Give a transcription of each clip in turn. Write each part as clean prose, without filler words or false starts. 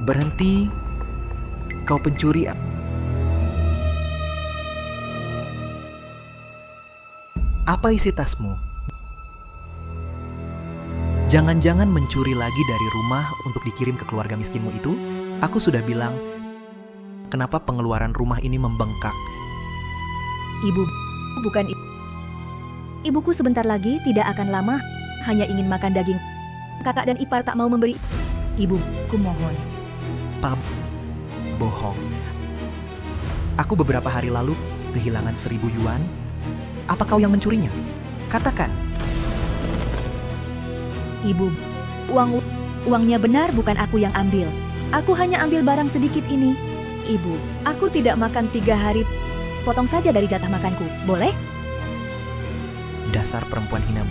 Berhenti, kau pencuri. Apa isi tasmu? Jangan-jangan mencuri lagi dari rumah untuk dikirim ke keluarga miskinmu itu? Aku sudah bilang, kenapa pengeluaran rumah ini membengkak? Ibu, bukan ibu. Ibuku sebentar lagi tidak akan lama, hanya ingin makan daging. Kakak dan ipar tak mau memberi. Ibuku mohon. Pak, bohong. Aku beberapa hari lalu kehilangan 1.000 yuan. Apa kau yang mencurinya? Katakan. Ibu, uangnya benar bukan aku yang ambil. Aku hanya ambil barang sedikit ini. Ibu, aku tidak makan 3 hari. Potong saja dari jatah makanku, boleh? Dasar perempuan hina.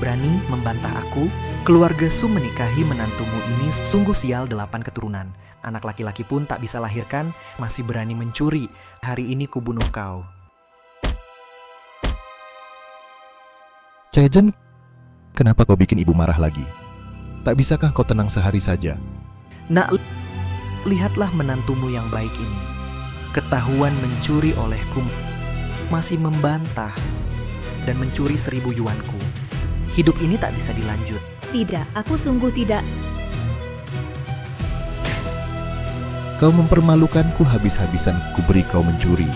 Berani membantah aku? Keluarga Su menikahi menantumu ini sungguh sial 8 keturunan. Anak laki-laki pun tak bisa lahirkan, masih berani mencuri. Hari ini kubunuh kau. Cai-jen, kenapa kau bikin ibu marah lagi? Tak bisakah kau tenang sehari saja? Nak, lihatlah menantumu yang baik ini. Ketahuan mencuri olehku, masih membantah dan mencuri 1.000 yuanku. Hidup ini tak bisa dilanjut. Tidak, aku sungguh tidak. Kau mempermalukanku habis-habisan ku beri kau mencuri.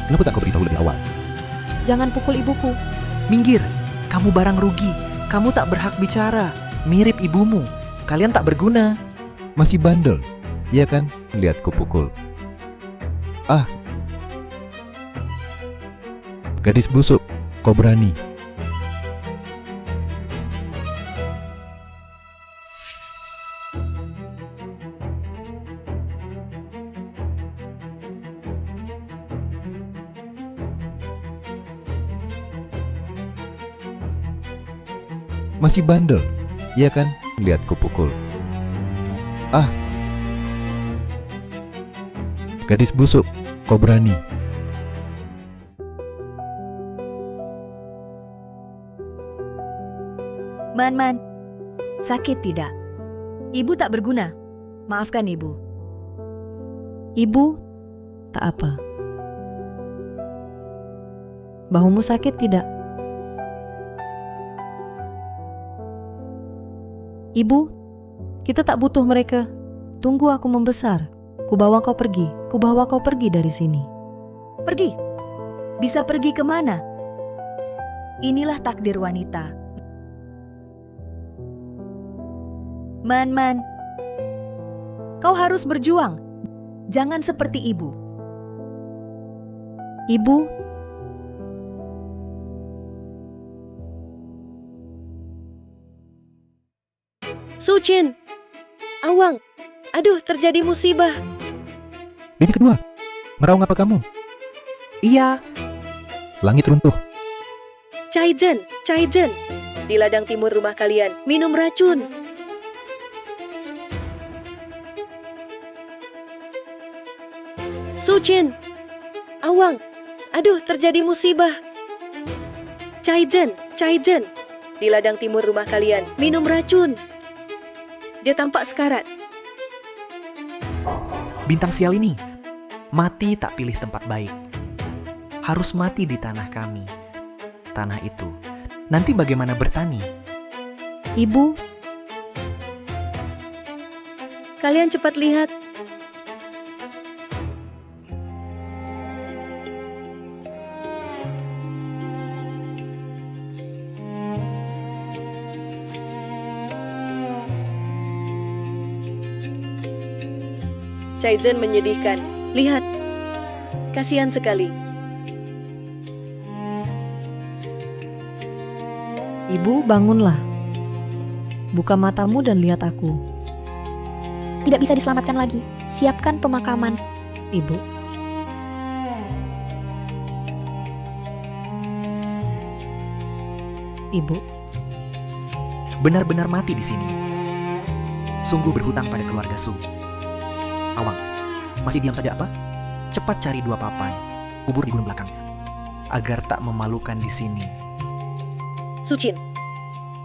Kenapa tak kau beritahu lebih awal? Jangan pukul ibuku. Minggir, kamu barang rugi. Kamu tak berhak bicara. Mirip ibumu. Kalian tak berguna. Masih bandel, iya kan? Lihat ku pukul. Ah, gadis busuk, kau berani. Masih bandel, iya kan? Lihat ku pukul. Ah, gadis busuk, kau berani. Man, sakit tidak? Ibu tak berguna. Maafkan ibu. Ibu, tak apa. Bahumu sakit tidak? Ibu, kita tak butuh mereka. Tunggu aku membesar. Kubawa kau pergi dari sini. Pergi? Bisa pergi kemana? Inilah takdir wanita. Man, kau harus berjuang. Jangan seperti ibu. Ibu, Su-jin, Awang, aduh terjadi musibah. Baby kedua, meraung apa kamu? Iya, Langit runtuh. Cai-jen, di ladang timur rumah kalian, minum racun. Su-jin, Awang, aduh terjadi musibah. Cai-jen, di ladang timur rumah kalian, minum racun. Dia tampak sekarat. bintang sial ini. Mati tak pilih tempat baik. Harus mati di tanah kami. Tanah itu. Nanti bagaimana bertani? Ibu, kalian cepat lihat. Cai-jen menyedihkan. Lihat, kasihan sekali. Ibu, bangunlah. Buka matamu dan lihat aku. Tidak bisa diselamatkan lagi. Siapkan pemakaman. Ibu. Ibu. Benar-benar mati di sini. Sungguh berhutang pada keluarga Su. Awang, masih diam saja apa? Cepat cari 2 papan, kubur di gunung belakang, agar tak memalukan di sini. Su-jin,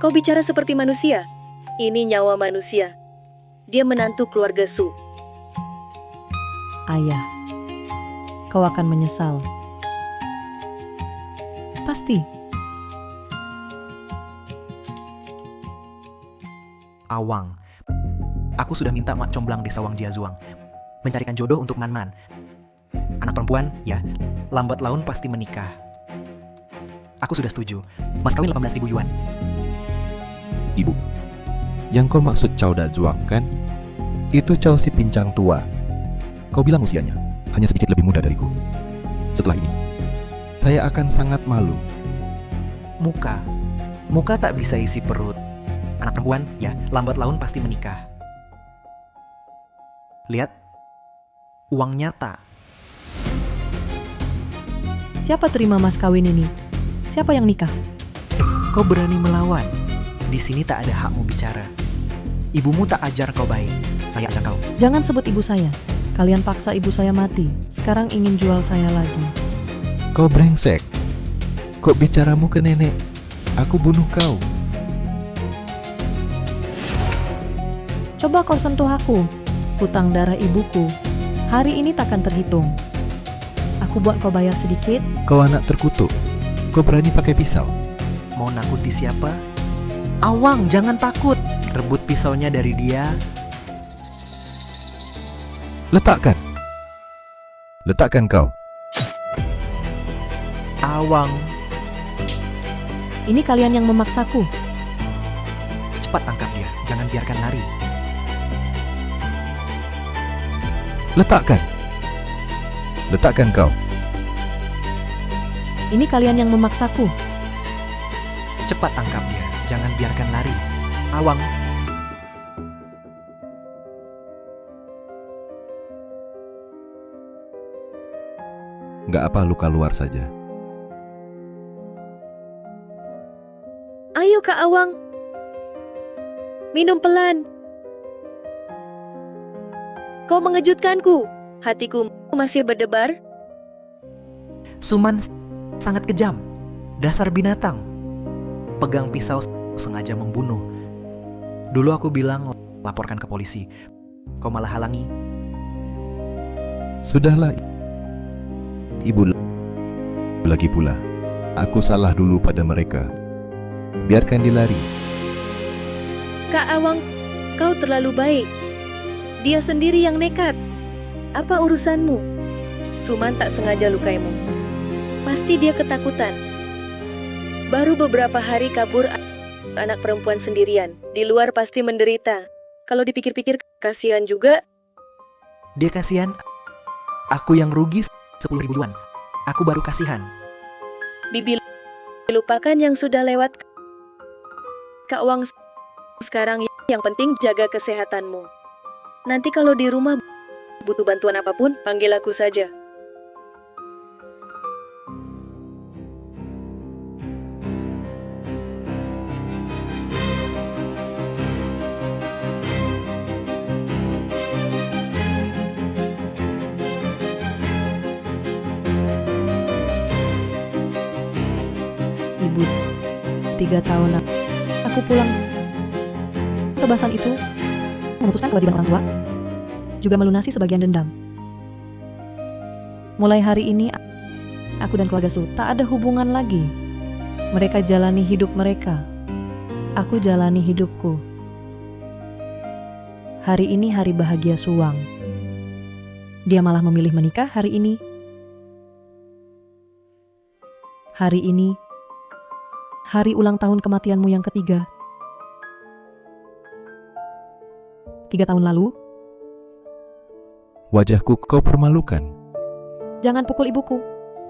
kau bicara seperti manusia. Ini nyawa manusia. Dia menantu keluarga Su. Ayah, kau akan menyesal. Pasti. Awang, aku sudah minta Mak Comblang Desa Wang Jiazuang mencarikan jodoh untuk Man-Man. Anak perempuan, ya, lambat laun pasti menikah. Aku sudah setuju. Mas kawin 18.000 yuan. Ibu, yang kau maksud Cao Da Zuang kan? Itu Cao si pincang tua. Kau bilang usianya hanya sedikit lebih muda dariku. Setelah ini, saya akan sangat malu. Muka tak bisa isi perut. Anak perempuan, ya, lambat laun pasti menikah. Lihat, uang nyata. Siapa terima mas kawin ini? Siapa yang nikah? Kau berani melawan. Di sini tak ada hakmu bicara. Ibumu tak ajar kau baik. Saya ajar kau. Jangan sebut ibu saya. Kalian paksa ibu saya mati. Sekarang ingin jual saya lagi. Kau brengsek. Kok bicaramu ke nenek? Aku bunuh kau. Coba kau sentuh aku. Hutang darah ibuku. Hari ini takkan terhitung. Aku buat kau bayar sedikit. Kau anak terkutuk. Kau berani pakai pisau. Mau nakuti siapa? Awang, jangan takut. Rebut pisaunya dari dia. Letakkan. Letakkan kau. Awang, Ini kalian yang memaksaku. cepat tangkap dia. Jangan biarkan lari. Letakkan. Letakkan kau. Ini kalian yang memaksaku. Cepat tangkap dia. Jangan biarkan lari. Awang, Nggak apa, luka luar saja. Ayo Kak Awang. Minum pelan. Kau mengejutkanku. Hatiku masih berdebar. Suman sangat kejam. Dasar binatang. Pegang pisau sengaja membunuh. Dulu aku bilang laporkan ke polisi. Kau malah halangi. Sudahlah, Ibu. Lagi pula, aku salah dulu pada mereka. Biarkan dia lari. Kak Awang, kau terlalu baik. Dia sendiri yang nekat. Apa urusanmu? Suman tak sengaja lukaimu. Pasti dia ketakutan. Baru beberapa hari kabur anak perempuan sendirian. Di luar pasti menderita. Kalau dipikir-pikir kasihan juga. Dia kasihan. Aku yang rugi 10.000 yuan. Aku baru kasihan. Bibi, lupakan yang sudah lewat. Kak Wang, sekarang yang penting jaga kesehatanmu. Nanti kalau di rumah butuh bantuan apapun, panggil aku saja. Ibu, 3 tahun aku pulang. Kebasan itu memutuskan kewajiban orang tua, juga melunasi sebagian dendam. Mulai hari ini, aku dan keluarga Su tak ada hubungan lagi. Mereka jalani hidup mereka. Aku jalani hidupku. Hari ini hari bahagia Suwang. Dia malah memilih menikah hari ini. Hari ini, hari ulang tahun kematianmu yang ketiga. 3 tahun lalu, Wajahku kau permalukan. jangan pukul ibuku.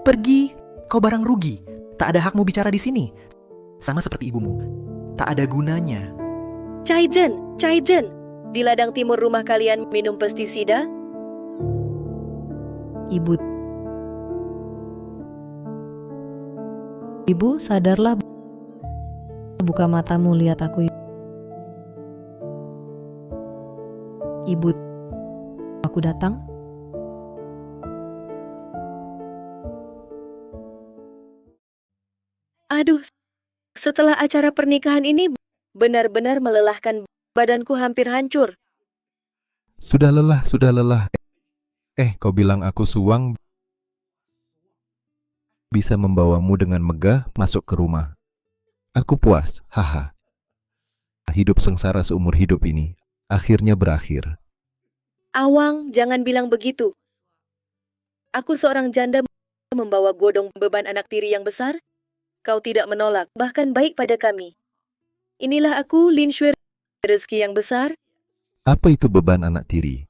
Pergi, kau barang rugi. Tak ada hakmu bicara di sini. Sama seperti ibumu. Tak ada gunanya. Caijen, di ladang timur rumah kalian minum pestisida? Ibu, sadarlah. Buka matamu, lihat aku. Ibu, aku datang. Aduh, setelah acara pernikahan ini benar-benar melelahkan, badanku hampir hancur. Sudah lelah, sudah lelah. Kau bilang aku suang bisa membawamu dengan megah masuk ke rumah. Aku puas, haha. Hidup sengsara seumur hidup ini akhirnya berakhir. Awang, jangan bilang begitu. Aku seorang janda membawa godong beban anak tiri yang besar. Kau tidak menolak, bahkan baik pada kami. Inilah aku, Lin Shui, rezeki yang besar. Apa itu beban anak tiri?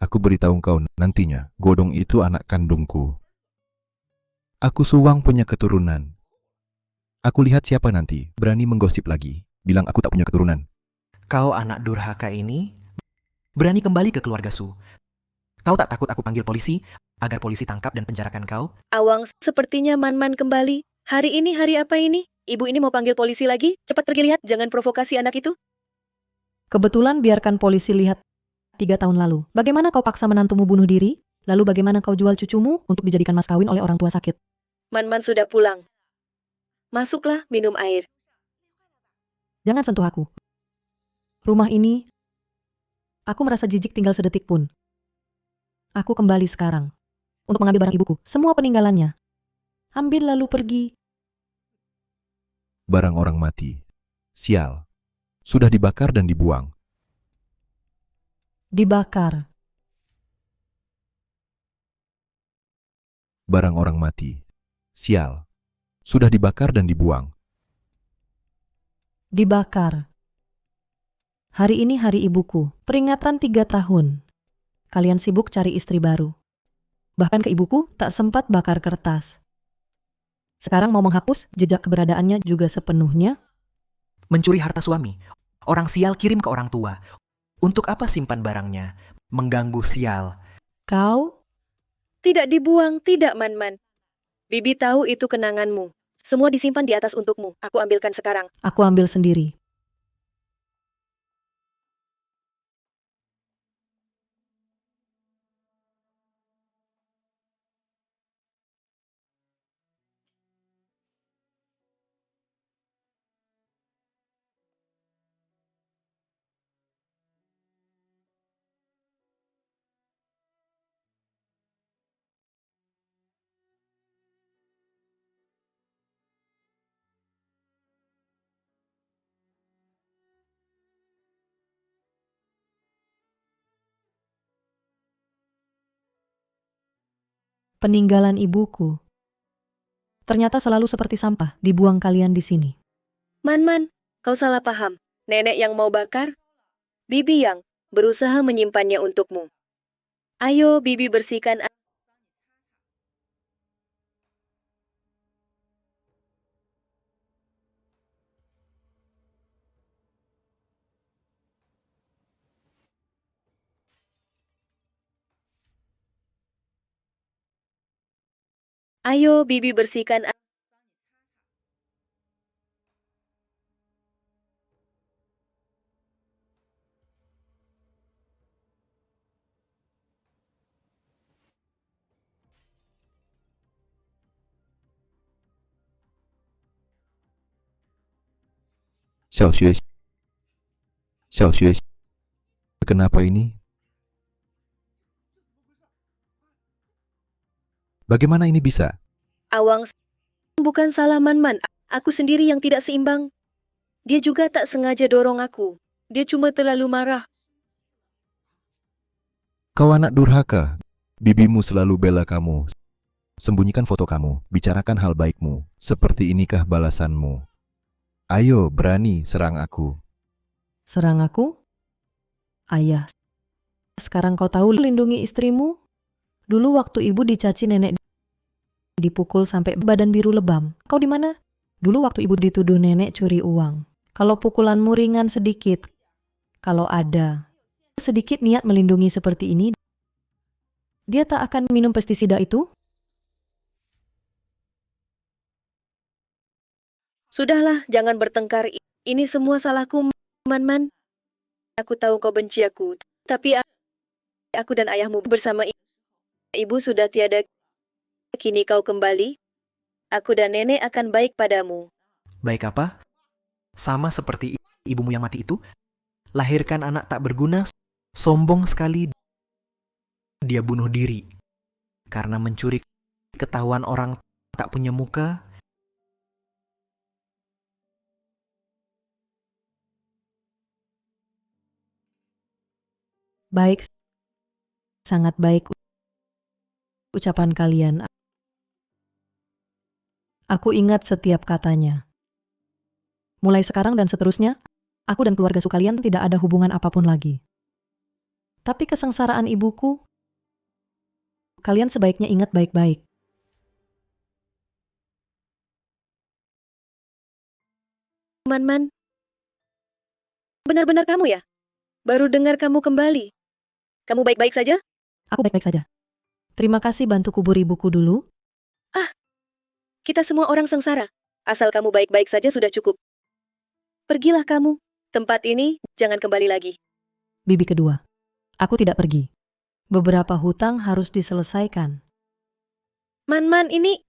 Aku beritahu kau nantinya, godong itu anak kandungku. Aku suang punya keturunan. Aku lihat siapa nanti berani menggosip lagi, bilang aku tak punya keturunan. Kau anak durhaka ini berani kembali ke keluarga Su. Kau tak takut aku panggil polisi agar polisi tangkap dan penjarakan kau? Awang, sepertinya Man-Man kembali. Hari ini hari apa ini? Ibu ini mau panggil polisi lagi? Cepat pergi lihat, jangan provokasi anak itu. Kebetulan biarkan polisi lihat 3 tahun lalu. Bagaimana kau paksa menantumu bunuh diri? Lalu bagaimana kau jual cucumu untuk dijadikan mas kawin oleh orang tua sakit? Man-Man sudah pulang. Masuklah, minum air. Jangan sentuh aku. Rumah ini, aku merasa jijik tinggal sedetik pun. Aku kembali sekarang untuk mengambil barang ibuku, semua peninggalannya. Ambil lalu pergi. Barang orang mati. Sial. Sudah dibakar dan dibuang. Dibakar. Barang orang mati. Sial. Sudah dibakar dan dibuang. Dibakar. Hari ini hari ibuku, peringatan 3 tahun. Kalian sibuk cari istri baru. Bahkan ke ibuku tak sempat bakar kertas. Sekarang mau menghapus jejak keberadaannya juga sepenuhnya. Mencuri harta suami. Orang sial kirim ke orang tua. Untuk apa simpan barangnya? Mengganggu sial. Kau? Tidak dibuang, tidak Man-Man. Bibi tahu itu kenanganmu. Semua disimpan di atas untukmu. Aku ambilkan sekarang. Aku ambil sendiri. Peninggalan ibuku. Ternyata selalu seperti sampah dibuang kalian di sini. Man-Man, kau salah paham. Nenek yang mau bakar, Bibi yang berusaha menyimpannya untukmu. Ayo, Bibi bersihkan. Ayo, Bibi bersihkan. Xiaoxue. Xiaoxue. Kenapa ini? Bagaimana ini bisa? Awang, bukan salah Man-Man. Aku sendiri yang tidak seimbang. Dia juga tak sengaja dorong aku. Dia cuma terlalu marah. Kau anak durhaka. Bibimu selalu bela kamu. Sembunyikan foto kamu. Bicarakan hal baikmu. Seperti inikah balasanmu? Ayo, berani serang aku. Serang aku? Ayah, sekarang kau tahu lindungi istrimu? Dulu waktu ibu dicaci nenek dipukul sampai badan biru lebam. Kau di mana? Dulu waktu ibu dituduh nenek curi uang. Kalau pukulanmu ringan sedikit, kalau ada sedikit niat melindungi seperti ini, dia tak akan minum pestisida itu? Sudahlah, jangan bertengkar. Ini semua salahku, Man-Man. Aku tahu kau benci aku, tapi aku dan ayahmu bersama ibu sudah tiada. Kini kau kembali, aku dan nenek akan baik padamu. Baik apa? Sama seperti ibumu yang mati itu? Lahirkan anak tak berguna Sombong sekali dia bunuh diri karena mencuri ketahuan orang tak punya muka. Baik, sangat baik ucapan kalian. Aku ingat setiap katanya. Mulai sekarang dan seterusnya, aku dan keluarga Sukalian tidak ada hubungan apapun lagi. Tapi kesengsaraan ibuku, kalian sebaiknya ingat baik-baik. Man, benar-benar kamu ya? Baru dengar kamu kembali. Kamu baik-baik saja? Aku baik-baik saja. Terima kasih bantu kubur ibuku dulu. Kita semua orang sengsara. Asal kamu baik-baik saja sudah cukup. Pergilah kamu. Tempat ini jangan kembali lagi. Bibi kedua, aku tidak pergi. Beberapa hutang harus diselesaikan. Man, ini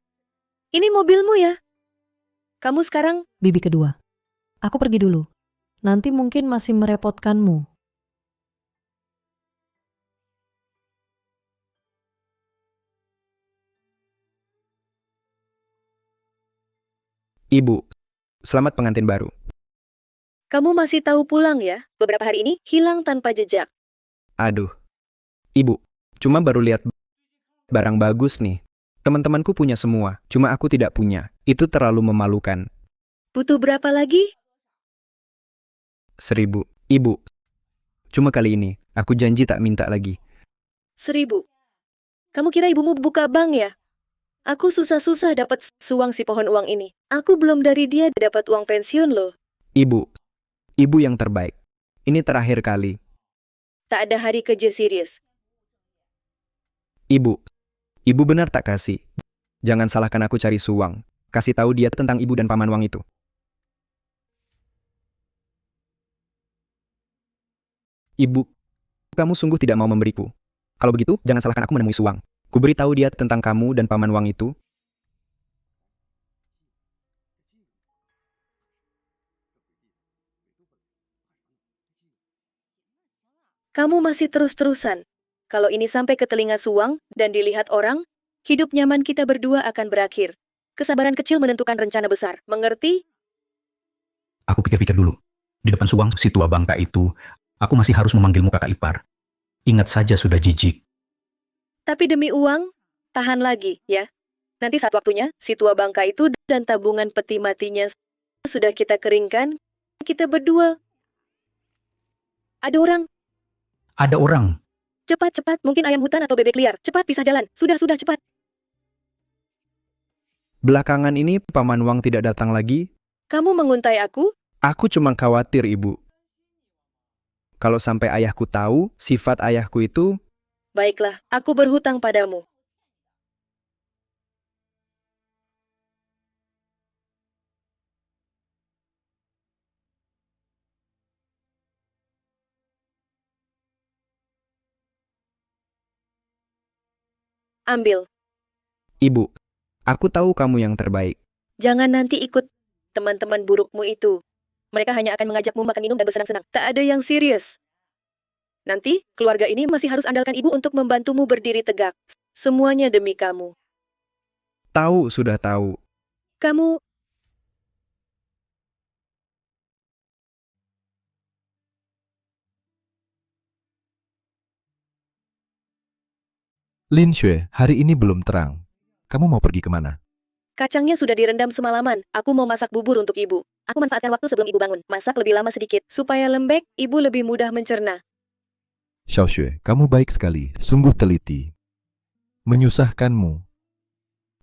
mobilmu ya? Kamu sekarang Bibi kedua, aku pergi dulu. Nanti mungkin masih merepotkanmu. Ibu, selamat pengantin baru. kamu masih tahu pulang ya? Beberapa hari ini hilang tanpa jejak. Aduh, Ibu, cuma baru lihat barang bagus nih. Teman-temanku punya semua, cuma aku tidak punya. Itu terlalu memalukan. Butuh berapa lagi? 1.000. Ibu, cuma kali ini, aku janji tak minta lagi. 1.000. Kamu kira ibumu buka bank ya? Aku susah-susah dapat suang si pohon uang ini. Aku belum dari dia dapat uang pensiun loh. Ibu yang terbaik. Ini terakhir kali. Tak ada hari kerja serius. Ibu benar tak kasih. Jangan salahkan aku cari suang. Kasih tahu dia tentang ibu dan paman Wang itu. Ibu, kamu sungguh tidak mau memberiku. Kalau begitu, jangan salahkan aku menemui suang. Ku beritahu dia tentang kamu dan paman Wang itu. Kamu masih terus-terusan. Kalau ini sampai ke telinga suang dan dilihat orang, hidup nyaman kita berdua akan berakhir. Kesabaran kecil menentukan rencana besar. Mengerti? Aku pikir-pikir dulu. Di depan suang si tua bangka itu, aku masih harus memanggilmu kakak ipar. Ingat saja sudah jijik. Tapi demi uang, tahan lagi, ya. Nanti saat waktunya, si tua bangka itu dan tabungan peti matinya sudah kita keringkan, kita berdua. Ada orang. Ada orang. Cepat, mungkin ayam hutan atau bebek liar. Cepat, pisah jalan. Sudah, cepat. Belakangan ini paman Wang tidak datang lagi. Kamu menguntai aku? Aku cuma khawatir, Ibu. Kalau sampai ayahku tahu, sifat ayahku itu... Baiklah, aku berhutang padamu. Ambil. Ibu, aku tahu kamu yang terbaik. Jangan nanti ikut teman-teman burukmu itu. Mereka hanya akan mengajakmu makan minum dan bersenang-senang. Tak ada yang serius. Nanti, keluarga ini masih harus andalkan ibu untuk membantumu berdiri tegak. Semuanya demi kamu. Tahu, sudah tahu. Kamu... Lin Xue, hari ini belum terang. Kamu mau pergi kemana? Kacangnya sudah direndam semalaman. Aku mau masak bubur untuk ibu. Aku manfaatkan waktu sebelum ibu bangun. Masak lebih lama sedikit. Supaya lembek, ibu lebih mudah mencerna. Xiao Xue, kamu baik sekali, sungguh teliti. Menyusahkanmu.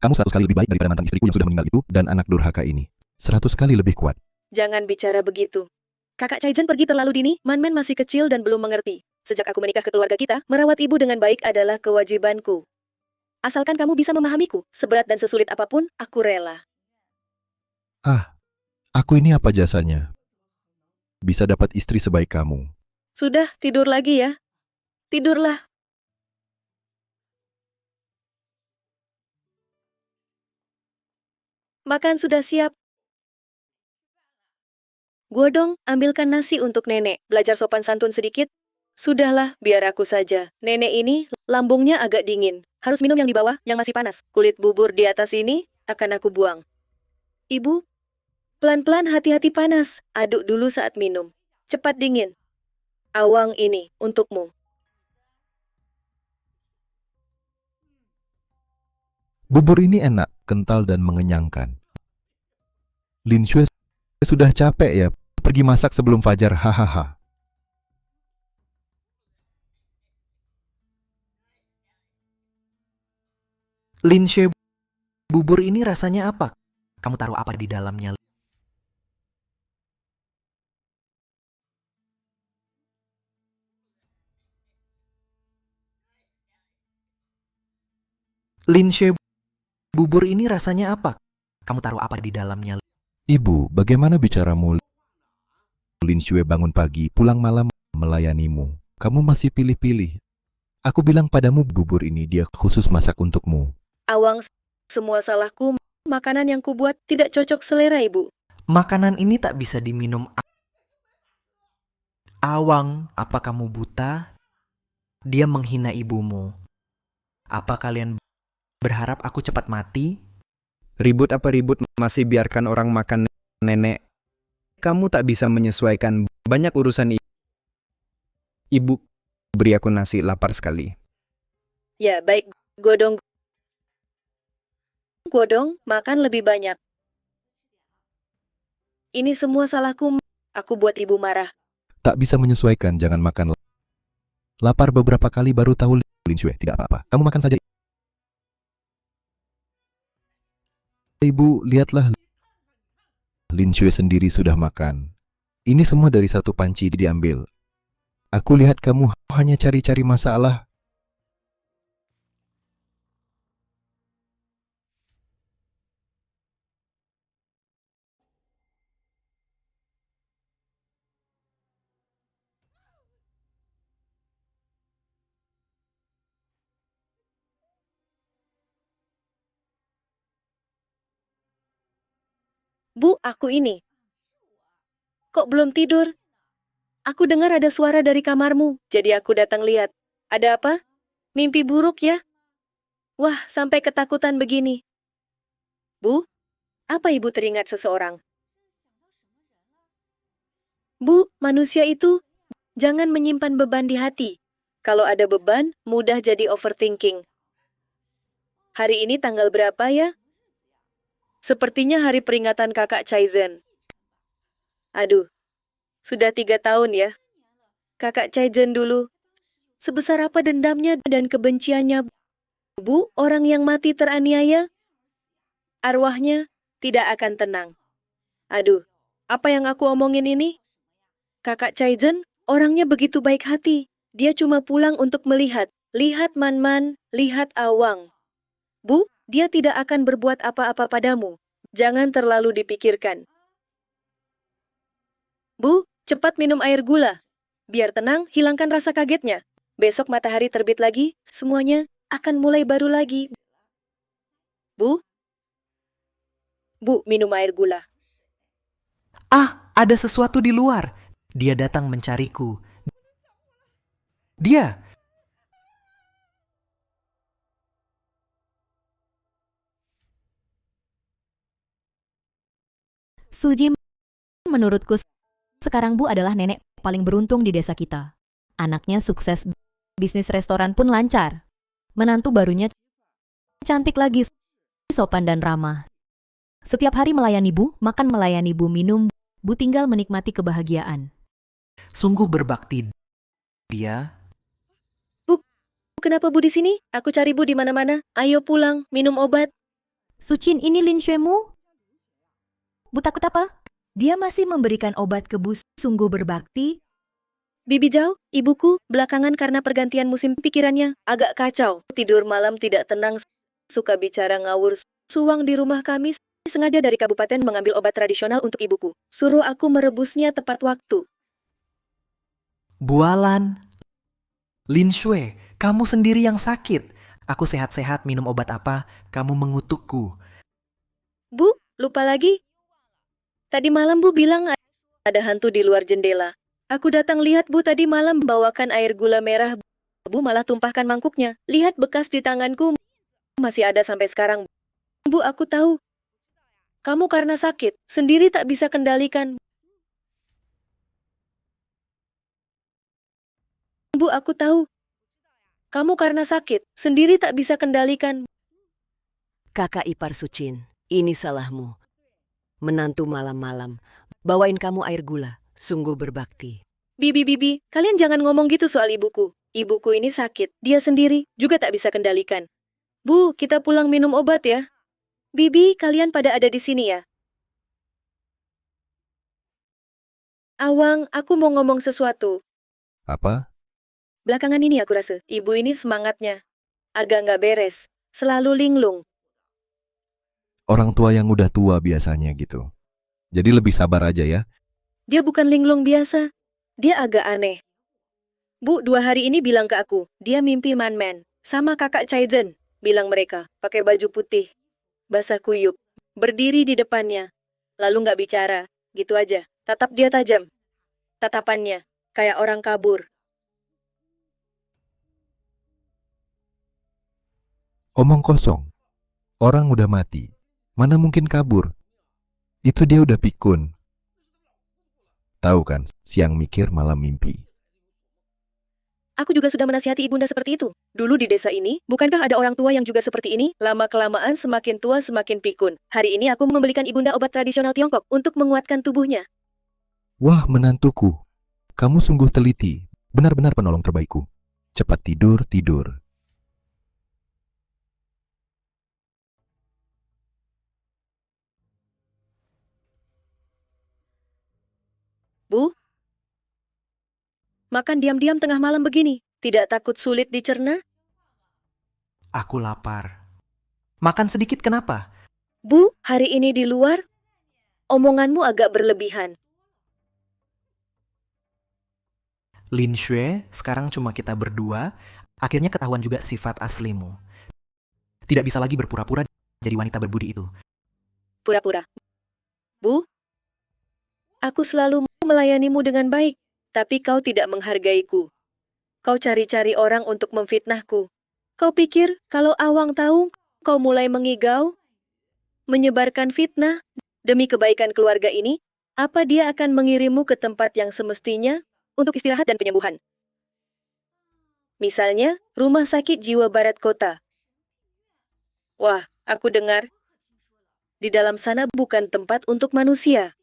Kamu 100 kali lebih baik daripada mantan istriku yang sudah meninggal itu dan anak durhaka ini. 100 kali lebih kuat. Jangan bicara begitu. Kakak Caijan pergi terlalu dini, Man masih kecil dan belum mengerti. Sejak aku menikah ke keluarga kita, merawat ibu dengan baik adalah kewajibanku. Asalkan kamu bisa memahamiku, seberat dan sesulit apapun, aku rela. Ah, aku ini apa jasanya? Bisa dapat istri sebaik kamu. Sudah, tidur lagi ya. Tidurlah. Makan sudah siap. Gua dong, ambilkan nasi untuk nenek. Belajar sopan santun sedikit. Sudahlah, biar aku saja. Nenek ini lambungnya agak dingin. Harus minum yang di bawah, yang masih panas. Kulit bubur di atas ini akan aku buang. Ibu, pelan-pelan hati-hati panas. Aduk dulu saat minum. Cepat dingin. Awang ini untukmu. Bubur ini enak, kental dan mengenyangkan. Lin Xue sudah capek ya, pergi masak sebelum fajar, hahaha. Lin Xue, bubur ini rasanya apa? Kamu taruh apa di dalamnya? Lin Xue, bubur ini rasanya apa? Kamu taruh apa di dalamnya? Ibu, bagaimana bicaramu? Lin Xue bangun pagi, pulang malam melayanimu. Kamu masih pilih-pilih. Aku bilang padamu bubur ini dia khusus masak untukmu. Awang, semua salahku. Makanan yang kubuat tidak cocok selera ibu. Makanan ini tak bisa diminum. Awang, apa kamu buta? Dia menghina ibumu. Apa kalian berharap aku cepat mati? Ribut apa ribut, masih biarkan orang makan, nenek. Kamu tak bisa menyesuaikan, banyak urusan. Ibu, beri aku nasi, lapar sekali. Ya, baik. Godong, makan lebih banyak. Ini semua salahku. Aku buat ibu marah. Tak bisa menyesuaikan, jangan makan. Lapar beberapa kali baru tahu. Lin Xue, tidak apa-apa. Kamu makan saja. Ibu, lihatlah. Lin Xue sendiri sudah makan. Ini semua dari satu panci diambil. Aku lihat kamu hanya cari-cari masalah. Bu, aku ini. Kok belum tidur? Aku dengar ada suara dari kamarmu, jadi aku datang lihat. Ada apa? Mimpi buruk ya? Wah, sampai ketakutan begini. Bu, apa ibu teringat seseorang? Bu, manusia itu jangan menyimpan beban di hati. Kalau ada beban, mudah jadi overthinking. Hari ini tanggal berapa ya? Sepertinya hari peringatan kakak Chaizen. Aduh, sudah 3 tahun ya. Kakak Chaizen dulu. Sebesar apa dendamnya dan kebenciannya? Bu, orang yang mati teraniaya, arwahnya tidak akan tenang. Aduh, apa yang aku omongin ini? Kakak Chaizen, orangnya begitu baik hati. Dia cuma pulang untuk melihat. Lihat Man-Man, lihat Awang. Bu, dia tidak akan berbuat apa-apa padamu. Jangan terlalu dipikirkan. Bu, cepat minum air gula. Biar tenang, hilangkan rasa kagetnya. Besok matahari terbit lagi, semuanya akan mulai baru lagi. Bu? Bu, minum air gula. Ah, ada sesuatu di luar. Dia datang mencariku. Dia. Suji, menurutku sekarang Bu adalah nenek paling beruntung di desa kita. Anaknya sukses, bisnis restoran pun lancar. Menantu barunya cantik lagi, sopan dan ramah. Setiap hari melayani Bu, makan melayani Bu, minum. Bu tinggal menikmati kebahagiaan. Sungguh berbakti. Dia. Bu, kenapa Bu di sini? Aku cari Bu di mana-mana. Ayo pulang, minum obat. Sucin, ini Lin Xue-mu? Bu takut apa? Dia masih memberikan obat ke Bu, sungguh berbakti. Bibi Zhao, ibuku, belakangan karena pergantian musim pikirannya agak kacau. Tidur malam tidak tenang, suka bicara ngawur. Suwang di rumah kami sengaja dari kabupaten mengambil obat tradisional untuk ibuku. Suruh aku merebusnya tepat waktu. Bualan. Lin Xue, kamu sendiri yang sakit. Aku sehat-sehat minum obat apa, kamu mengutukku. Bu, lupa lagi. Tadi malam Bu bilang ada hantu di luar jendela. Aku datang lihat Bu tadi malam bawakan air gula merah. Bu malah tumpahkan mangkuknya. Lihat bekas di tanganku. Masih ada sampai sekarang. Bu, aku tahu. Kamu karena sakit, sendiri tak bisa kendalikan. Bu, aku tahu. Kamu karena sakit, sendiri tak bisa kendalikan. Kakak ipar Sucin, ini salahmu. Menantu malam-malam, bawain kamu air gula, sungguh berbakti. Bibi, kalian jangan ngomong gitu soal ibuku. Ibuku ini sakit, dia sendiri juga tak bisa kendalikan. Bu, kita pulang minum obat ya. Bibi, kalian pada ada di sini ya. Awang, aku mau ngomong sesuatu. Apa? Belakangan ini aku rasa, ibu ini semangatnya agak nggak beres, selalu linglung. Orang tua yang udah tua biasanya gitu. Jadi lebih sabar aja ya. Dia bukan linglung biasa, dia agak aneh. Bu, 2 hari ini bilang ke aku, dia mimpi man-man, sama kakak Chaizen, bilang mereka, pakai baju putih, basah kuyup, berdiri di depannya, lalu nggak bicara, gitu aja. Tatap dia tajam. Tatapannya, kayak orang kabur. Omong kosong. Orang udah mati. Mana mungkin kabur? Itu dia udah pikun. Tahu kan, siang mikir malam mimpi. Aku juga sudah menasihati ibunda seperti itu. Dulu di desa ini, bukankah ada orang tua yang juga seperti ini? Lama-kelamaan semakin tua semakin pikun. Hari ini aku membelikan ibunda obat tradisional Tiongkok untuk menguatkan tubuhnya. Wah, menantuku. Kamu sungguh teliti. Benar-benar penolong terbaikku. Cepat tidur, tidur. Bu, makan diam-diam tengah malam begini. Tidak takut sulit dicerna? Aku lapar. Makan sedikit kenapa? Bu, hari ini di luar, omonganmu agak berlebihan. Lin Xue, sekarang cuma kita berdua, akhirnya ketahuan juga sifat aslimu. Tidak bisa lagi berpura-pura jadi wanita berbudi itu. Pura-pura. Bu, aku selalu melayanimu dengan baik, tapi kau tidak menghargaiku. Kau cari-cari orang untuk memfitnahku. Kau pikir kalau Awang tahu, kau mulai mengigau, menyebarkan fitnah demi kebaikan keluarga ini, apa dia akan mengirimmu ke tempat yang semestinya untuk istirahat dan penyembuhan? Misalnya, rumah sakit jiwa barat kota. Wah, aku dengar, di dalam sana bukan tempat untuk manusia.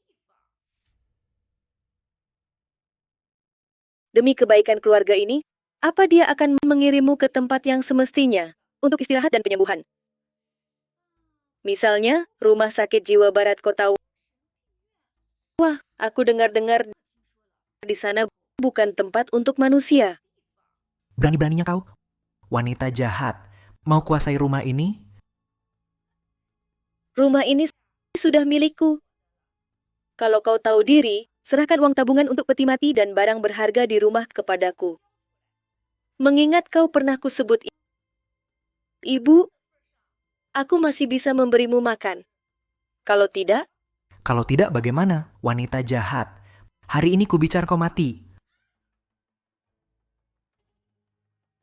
Demi kebaikan keluarga ini, apa dia akan mengirimmu ke tempat yang semestinya untuk istirahat dan penyembuhan? Misalnya, rumah sakit jiwa barat kota. Wah, aku dengar-dengar di sana bukan tempat untuk manusia. Berani-beraninya kau, wanita jahat, mau kuasai rumah ini? Rumah ini sudah milikku. Kalau kau tahu diri, serahkan uang tabungan untuk peti mati dan barang berharga di rumah kepadaku. Mengingat kau pernah kusebut ibu, aku masih bisa memberimu makan. Kalau tidak, Kalau tidak bagaimana, wanita jahat? Hari ini kubicar kau mati.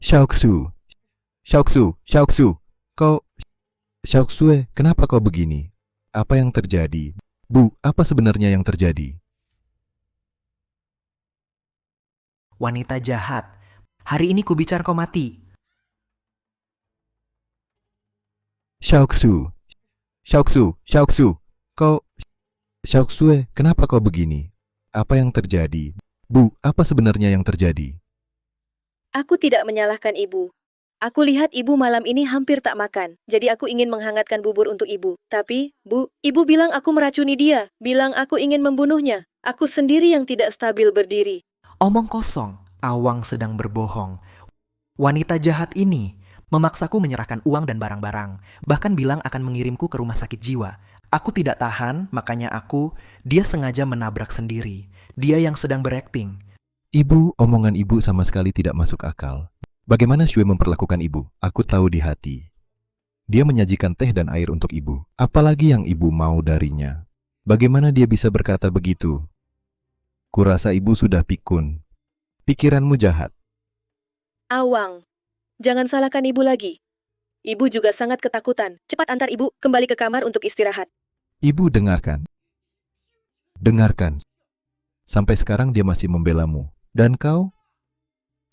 Xiaoxu. Xiaoxu, Xiaoxu. Xiaoxue, kenapa kau begini? Apa yang terjadi? Bu, apa sebenarnya yang terjadi? Wanita jahat, hari ini kubicar kau mati. Xiaoxu. Xiaoxu, Xiaoxu. Xiaoxue, kenapa kau begini? Apa yang terjadi? Bu, apa sebenarnya yang terjadi? aku tidak menyalahkan ibu. Aku lihat ibu malam ini hampir tak makan, jadi aku ingin menghangatkan bubur untuk ibu. Tapi, Bu, ibu bilang aku meracuni dia, bilang aku ingin membunuhnya. Aku sendiri yang tidak stabil berdiri. Omong kosong, Awang sedang berbohong. Wanita jahat ini memaksaku menyerahkan uang dan barang-barang, bahkan bilang akan mengirimku ke rumah sakit jiwa. Aku tidak tahan, makanya dia sengaja menabrak sendiri. Dia yang sedang berakting. Ibu, omongan ibu sama sekali tidak masuk akal. Bagaimana Xue memperlakukan ibu? Aku tahu di hati. Dia menyajikan teh dan air untuk ibu. Apalagi yang ibu mau darinya? Bagaimana dia bisa berkata begitu? Kurasa ibu sudah pikun. Pikiranmu jahat. Awang, jangan salahkan ibu lagi. Ibu juga sangat ketakutan. Cepat antar ibu kembali ke kamar untuk istirahat. Ibu dengarkan. Dengarkan. Sampai sekarang dia masih membelamu. Dan kau?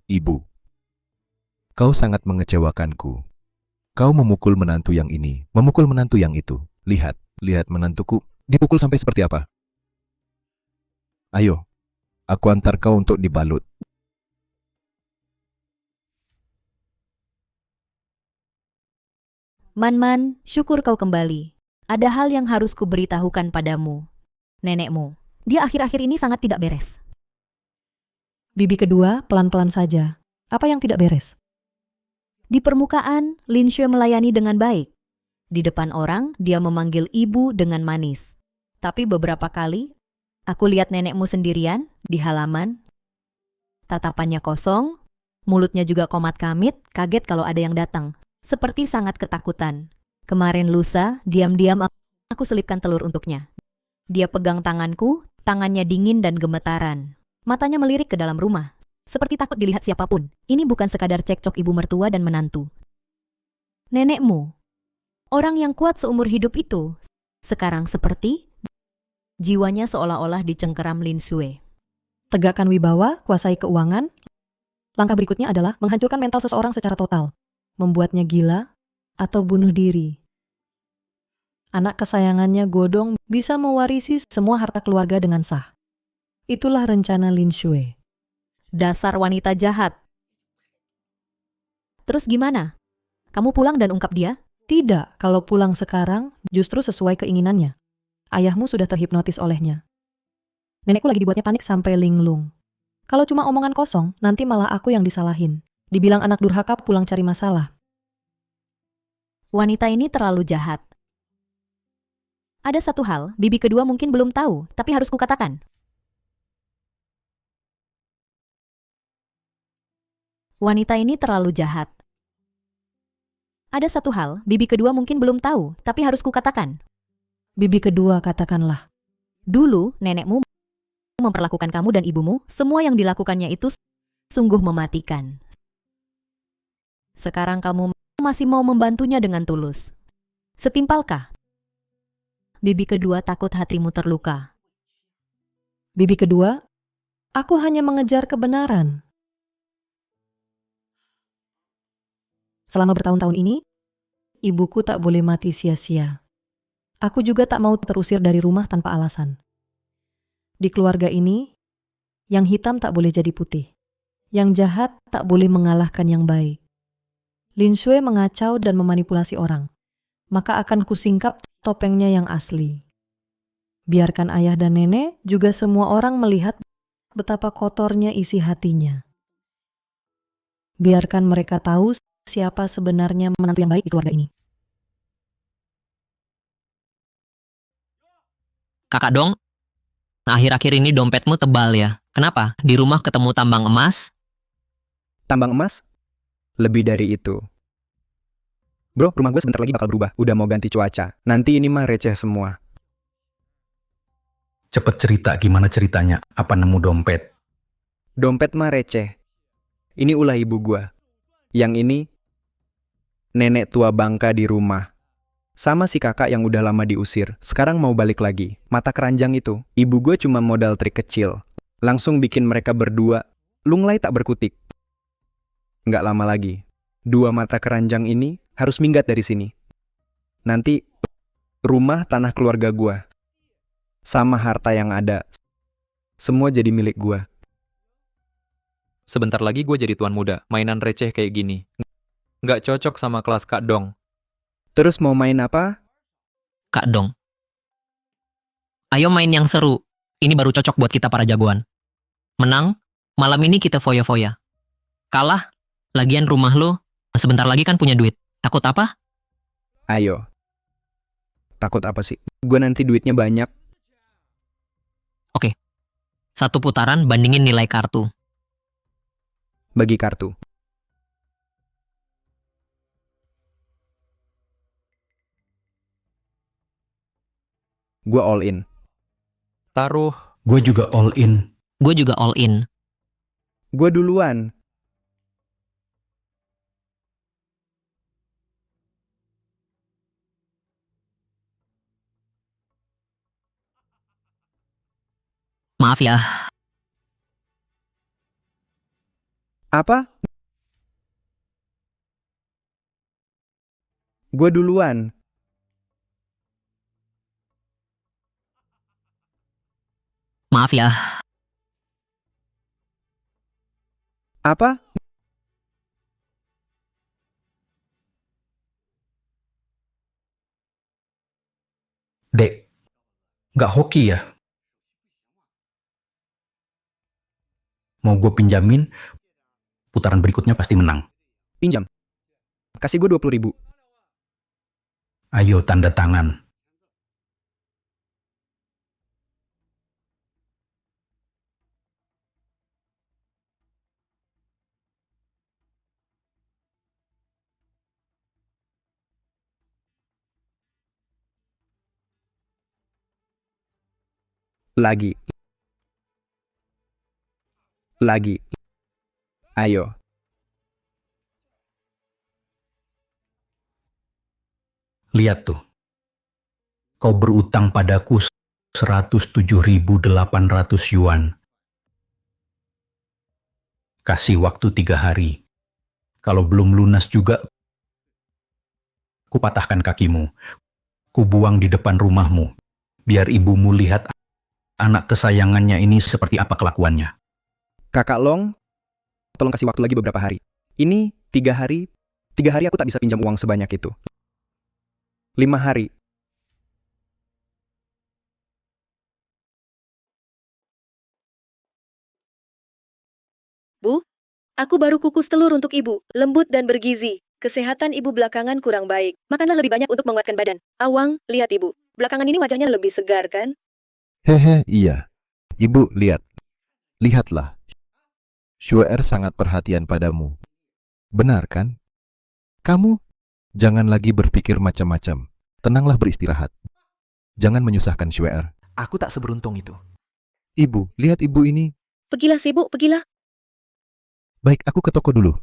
Ibu. Kau sangat mengecewakanku. Kau memukul menantu yang ini, memukul menantu yang itu. Lihat, lihat menantuku dipukul sampai seperti apa. Ayo, aku antar kau untuk dibalut. Man, syukur kau kembali. Ada hal yang harus kuberitahukan padamu. Nenekmu, dia akhir-akhir ini sangat tidak beres. Bibi kedua, pelan-pelan saja. Apa yang tidak beres? Di permukaan, Lin Xue melayani dengan baik. Di depan orang, dia memanggil ibu dengan manis. Tapi beberapa kali, aku lihat nenekmu sendirian di halaman. Tatapannya kosong, mulutnya juga komat-kamit, kaget kalau ada yang datang. Seperti sangat ketakutan. Kemarin lusa, diam-diam aku selipkan telur untuknya. Dia pegang tanganku, tangannya dingin dan gemetaran. Matanya melirik ke dalam rumah. Seperti takut dilihat siapapun. Ini bukan sekadar cekcok ibu mertua dan menantu. Nenekmu, orang yang kuat seumur hidup itu, sekarang seperti jiwanya seolah-olah dicengkeram Lin Xue. Tegakkan wibawa, kuasai keuangan. Langkah berikutnya adalah menghancurkan mental seseorang secara total. Membuatnya gila atau bunuh diri. Anak kesayangannya Godong bisa mewarisi semua harta keluarga dengan sah. Itulah rencana Lin Xue. Dasar wanita jahat. Terus gimana? Kamu pulang dan ungkap dia? Tidak, kalau pulang sekarang justru sesuai keinginannya. Ayahmu sudah terhipnotis olehnya. Nenekku lagi dibuatnya panik sampai linglung. Kalau cuma omongan kosong, nanti malah aku yang disalahin. Dibilang anak durhaka pulang cari masalah. Wanita ini terlalu jahat. Ada satu hal, bibi kedua mungkin belum tahu, tapi harus kukatakan. Wanita ini terlalu jahat. Ada satu hal, bibi kedua mungkin belum tahu, tapi harus kukatakan. Bibi kedua, katakanlah. Dulu, nenekmu memperlakukan kamu dan ibumu, semua yang dilakukannya itu sungguh mematikan. Sekarang kamu masih mau membantunya dengan tulus. Setimpalkah? Bibi kedua takut hatimu terluka. Bibi kedua, aku hanya mengejar kebenaran. Selama bertahun-tahun ini, ibuku tak boleh mati sia-sia. Aku juga tak mau terusir dari rumah tanpa alasan. Di keluarga ini, yang hitam tak boleh jadi putih. Yang jahat tak boleh mengalahkan yang baik. Lin Xue mengacau dan memanipulasi orang. Maka akan kusingkap topengnya yang asli. Biarkan ayah dan nenek juga semua orang melihat betapa kotornya isi hatinya. Biarkan mereka tahu siapa sebenarnya menantu yang baik di keluarga ini. Kakak Dong, akhir-akhir ini dompetmu tebal ya. Kenapa? Di rumah ketemu tambang emas? Tambang emas? Lebih dari itu. Bro, rumah gue sebentar lagi bakal berubah. Udah mau ganti cuaca. Nanti ini mah receh semua. Cepet cerita gimana ceritanya, apa nemu dompet? Dompet mah receh. Ini ulah ibu gue. Yang ini, nenek tua bangka di rumah. Sama si kakak yang udah lama diusir. Sekarang mau balik lagi. Mata keranjang itu, ibu gue cuma modal trik kecil. Langsung bikin mereka berdua lunglai tak berkutik. Nggak lama lagi, dua mata keranjang ini harus minggat dari sini. Nanti, rumah tanah keluarga gue, sama harta yang ada, semua jadi milik gue. Sebentar lagi gue jadi tuan muda, mainan receh kayak gini. Nggak cocok sama kelas Kak Dong. Terus mau main apa? Kak Dong. Ayo main yang seru. Ini baru cocok buat kita para jagoan. Menang, malam ini kita foya-foya. Kalah, lagian rumah lo sebentar lagi kan punya duit. Takut apa? Ayo. Takut apa sih? Gue nanti duitnya banyak. Oke. Satu putaran bandingin nilai kartu. Bagi kartu. Gue all in. Taruh. Gue juga all in. Gue juga all in. Gue duluan. Maaf ya, Apa? Gue duluan. maaf ya. Apa? Dek, nggak hoki ya? Mau gue pinjamin, putaran berikutnya pasti menang. Pinjam. Kasih gue 20.000. Ayo tanda tangan. Lagi. Lagi. Ayo. Lihat tuh. Kau berutang padaku 107.800 yuan. Kasih waktu 3 hari. Kalau belum lunas juga, kupatahkan kakimu. Kubuang di depan rumahmu. Biar ibumu lihat anak kesayangannya ini seperti apa kelakuannya. Kakak Long, tolong kasih waktu lagi beberapa hari. Ini 3 hari. 3 hari aku tak bisa pinjam uang sebanyak itu. 5 hari. Bu, aku baru kukus telur untuk ibu, lembut dan bergizi. Kesehatan ibu belakangan kurang baik. Makanlah lebih banyak untuk menguatkan badan. Awang, lihat ibu. Belakangan ini wajahnya lebih segar, kan? Hehe, iya. Ibu, lihat. Lihatlah. Shuer sangat perhatian padamu. Benar kan? Kamu jangan lagi berpikir macam-macam. Tenanglah beristirahat. Jangan menyusahkan Shuer. Aku tak seberuntung itu. Ibu, lihat ibu ini. Pergilah sibuk, pergilah. Baik, aku ke toko dulu.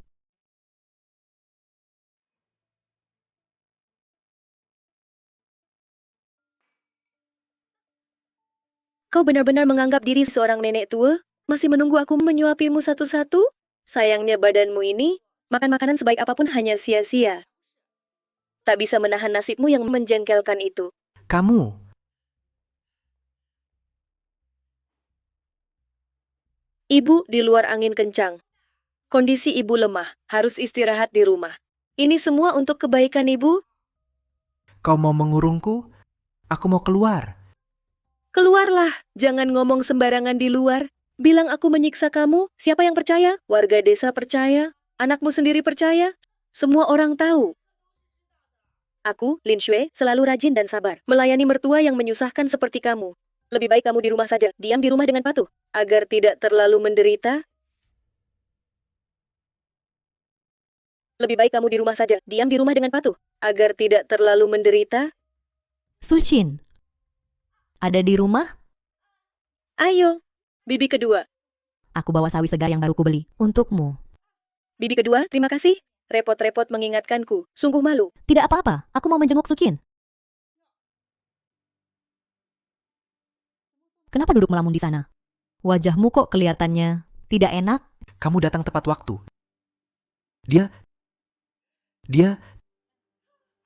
Kau benar-benar menganggap diri seorang nenek tua? Masih menunggu aku menyuapimu satu-satu? Sayangnya badanmu ini, makan makanan sebaik apapun hanya sia-sia. Tak bisa menahan nasibmu yang menjengkelkan itu. Kamu, Ibu di luar angin kencang. Kondisi ibu lemah, harus istirahat di rumah. Ini semua untuk kebaikan ibu? kau mau mengurungku? Aku mau keluar. Keluarlah, jangan ngomong sembarangan di luar. Bilang aku menyiksa kamu, siapa yang percaya? Warga desa percaya? Anakmu sendiri percaya? Semua orang tahu. Aku, Lin Shui, selalu rajin dan sabar. Melayani mertua yang menyusahkan seperti kamu. Lebih baik kamu di rumah saja, diam di rumah dengan patuh. Agar tidak terlalu menderita. Lebih baik kamu di rumah saja, diam di rumah dengan patuh. Agar tidak terlalu menderita. Suchin, ada di rumah? Ayo, bibi kedua. Aku bawa sawi segar yang baru kubeli untukmu. Bibi kedua, terima kasih. Repot-repot mengingatkanku. Sungguh malu. Tidak apa-apa, aku mau menjenguk Suchin. Kenapa duduk melamun di sana? Wajahmu kok kelihatannya tidak enak? Kamu datang tepat waktu. Dia,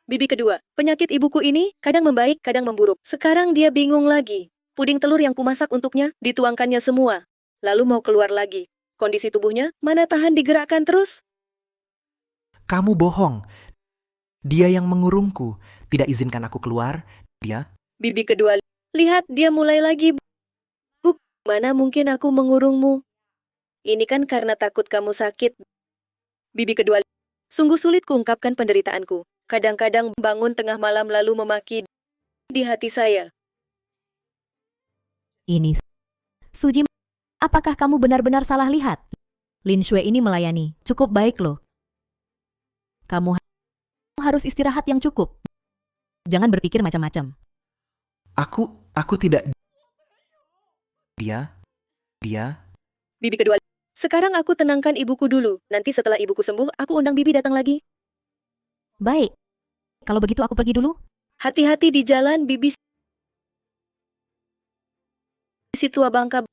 Bibi kedua, penyakit ibuku ini kadang membaik, kadang memburuk. Sekarang dia bingung lagi. Puding telur yang kumasak untuknya, dituangkannya semua. Lalu mau keluar lagi. Kondisi tubuhnya, mana tahan digerakkan terus? kamu bohong. Dia yang mengurungku. Tidak izinkan aku keluar. Dia, Bibi kedua, lihat dia mulai lagi. Buk, mana mungkin aku mengurungmu? Ini kan karena takut kamu sakit. Bibi kedua, sungguh sulit kuungkapkan penderitaanku. Kadang-kadang bangun tengah malam lalu memaki di hati saya. Ini Suji, apakah kamu benar-benar salah lihat? Lin Shui ini melayani, cukup baik loh. Kamu harus istirahat yang cukup. Jangan berpikir macam-macam. aku tidak. dia. Bibi kedua. Sekarang aku tenangkan ibuku dulu. Nanti setelah ibuku sembuh, aku undang Bibi datang lagi. Baik. Kalau begitu aku pergi dulu. Hati-hati di jalan, Bibi. Si tua bangka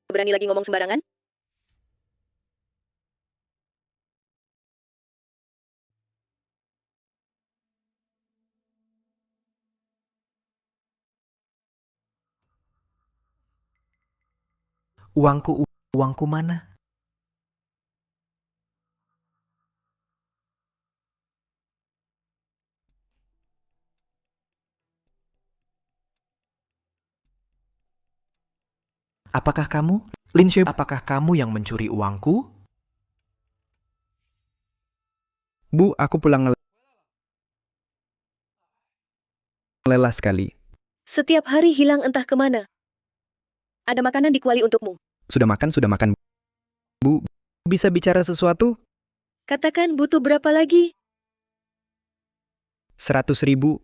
berani lagi ngomong sembarangan? Uangku mana? Apakah kamu? Lin Shui, apakah kamu yang mencuri uangku? Bu, aku pulang lelah sekali. Setiap hari hilang entah kemana. Ada makanan di kuali untukmu. Sudah makan. Bu, bisa bicara sesuatu? Katakan butuh berapa lagi? 100.000.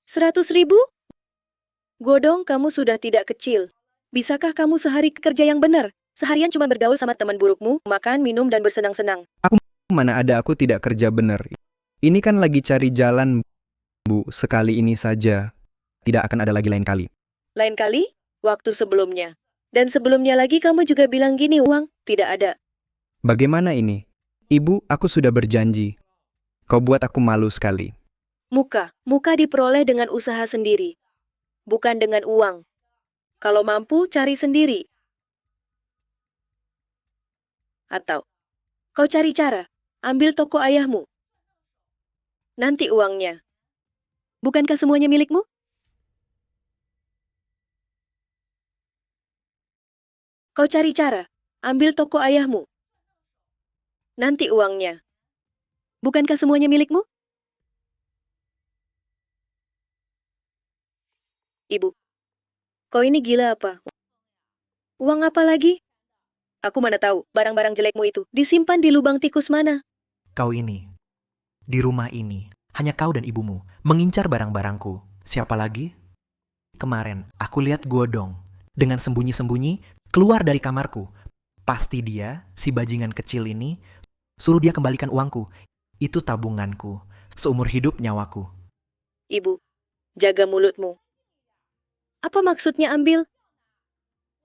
100.000? Godong, kamu sudah tidak kecil. Bisakah kamu sehari kerja yang benar? Seharian cuma bergaul sama teman burukmu, makan, minum, dan bersenang-senang. Mana ada aku tidak kerja benar. Ini kan lagi cari jalan, Bu. Sekali ini saja. Tidak akan ada lagi lain kali. Lain kali, waktu sebelumnya. Dan sebelumnya lagi kamu juga bilang gini, uang tidak ada. Bagaimana ini? Ibu, aku sudah berjanji. Kau buat aku malu sekali. Muka diperoleh dengan usaha sendiri. Bukan dengan uang. Kalau mampu, cari sendiri. Atau, kau cari cara, ambil toko ayahmu. Nanti uangnya. Bukankah semuanya milikmu? Kau cari cara, ambil toko ayahmu. Nanti uangnya. Bukankah semuanya milikmu? Ibu, kau ini gila apa? Uang apa lagi? Aku mana tahu, barang-barang jelekmu itu disimpan di lubang tikus mana? Kau ini, di rumah ini, hanya kau dan ibumu mengincar barang-barangku. Siapa lagi? Kemarin, aku lihat Godong dengan sembunyi-sembunyi keluar dari kamarku. Pasti dia, si bajingan kecil ini, suruh dia kembalikan uangku. Itu tabunganku, seumur hidup nyawaku. Ibu, jaga mulutmu. Apa maksudnya ambil?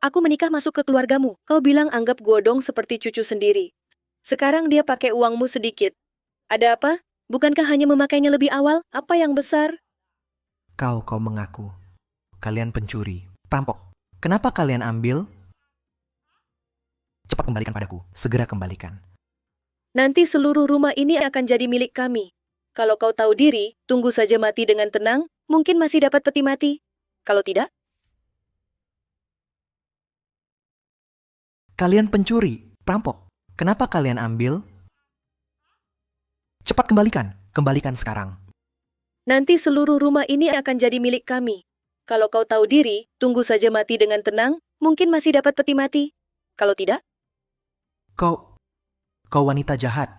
Aku menikah masuk ke keluargamu. Kau bilang anggap Godong seperti cucu sendiri. Sekarang dia pakai uangmu sedikit. Ada apa? Bukankah hanya memakainya lebih awal? Apa yang besar? Kau mengaku. Kalian pencuri, perampok. Kenapa kalian ambil? Cepat kembalikan padaku. Segera kembalikan. Nanti seluruh rumah ini akan jadi milik kami. Kalau kau tahu diri, tunggu saja mati dengan tenang, mungkin masih dapat peti mati. Kalau tidak, kalian pencuri, perampok. Kenapa kalian ambil? Cepat kembalikan. Kembalikan sekarang. nanti seluruh rumah ini akan jadi milik kami. Kalau kau tahu diri, tunggu saja mati dengan tenang, mungkin masih dapat peti mati. Kalau tidak, Kau wanita jahat.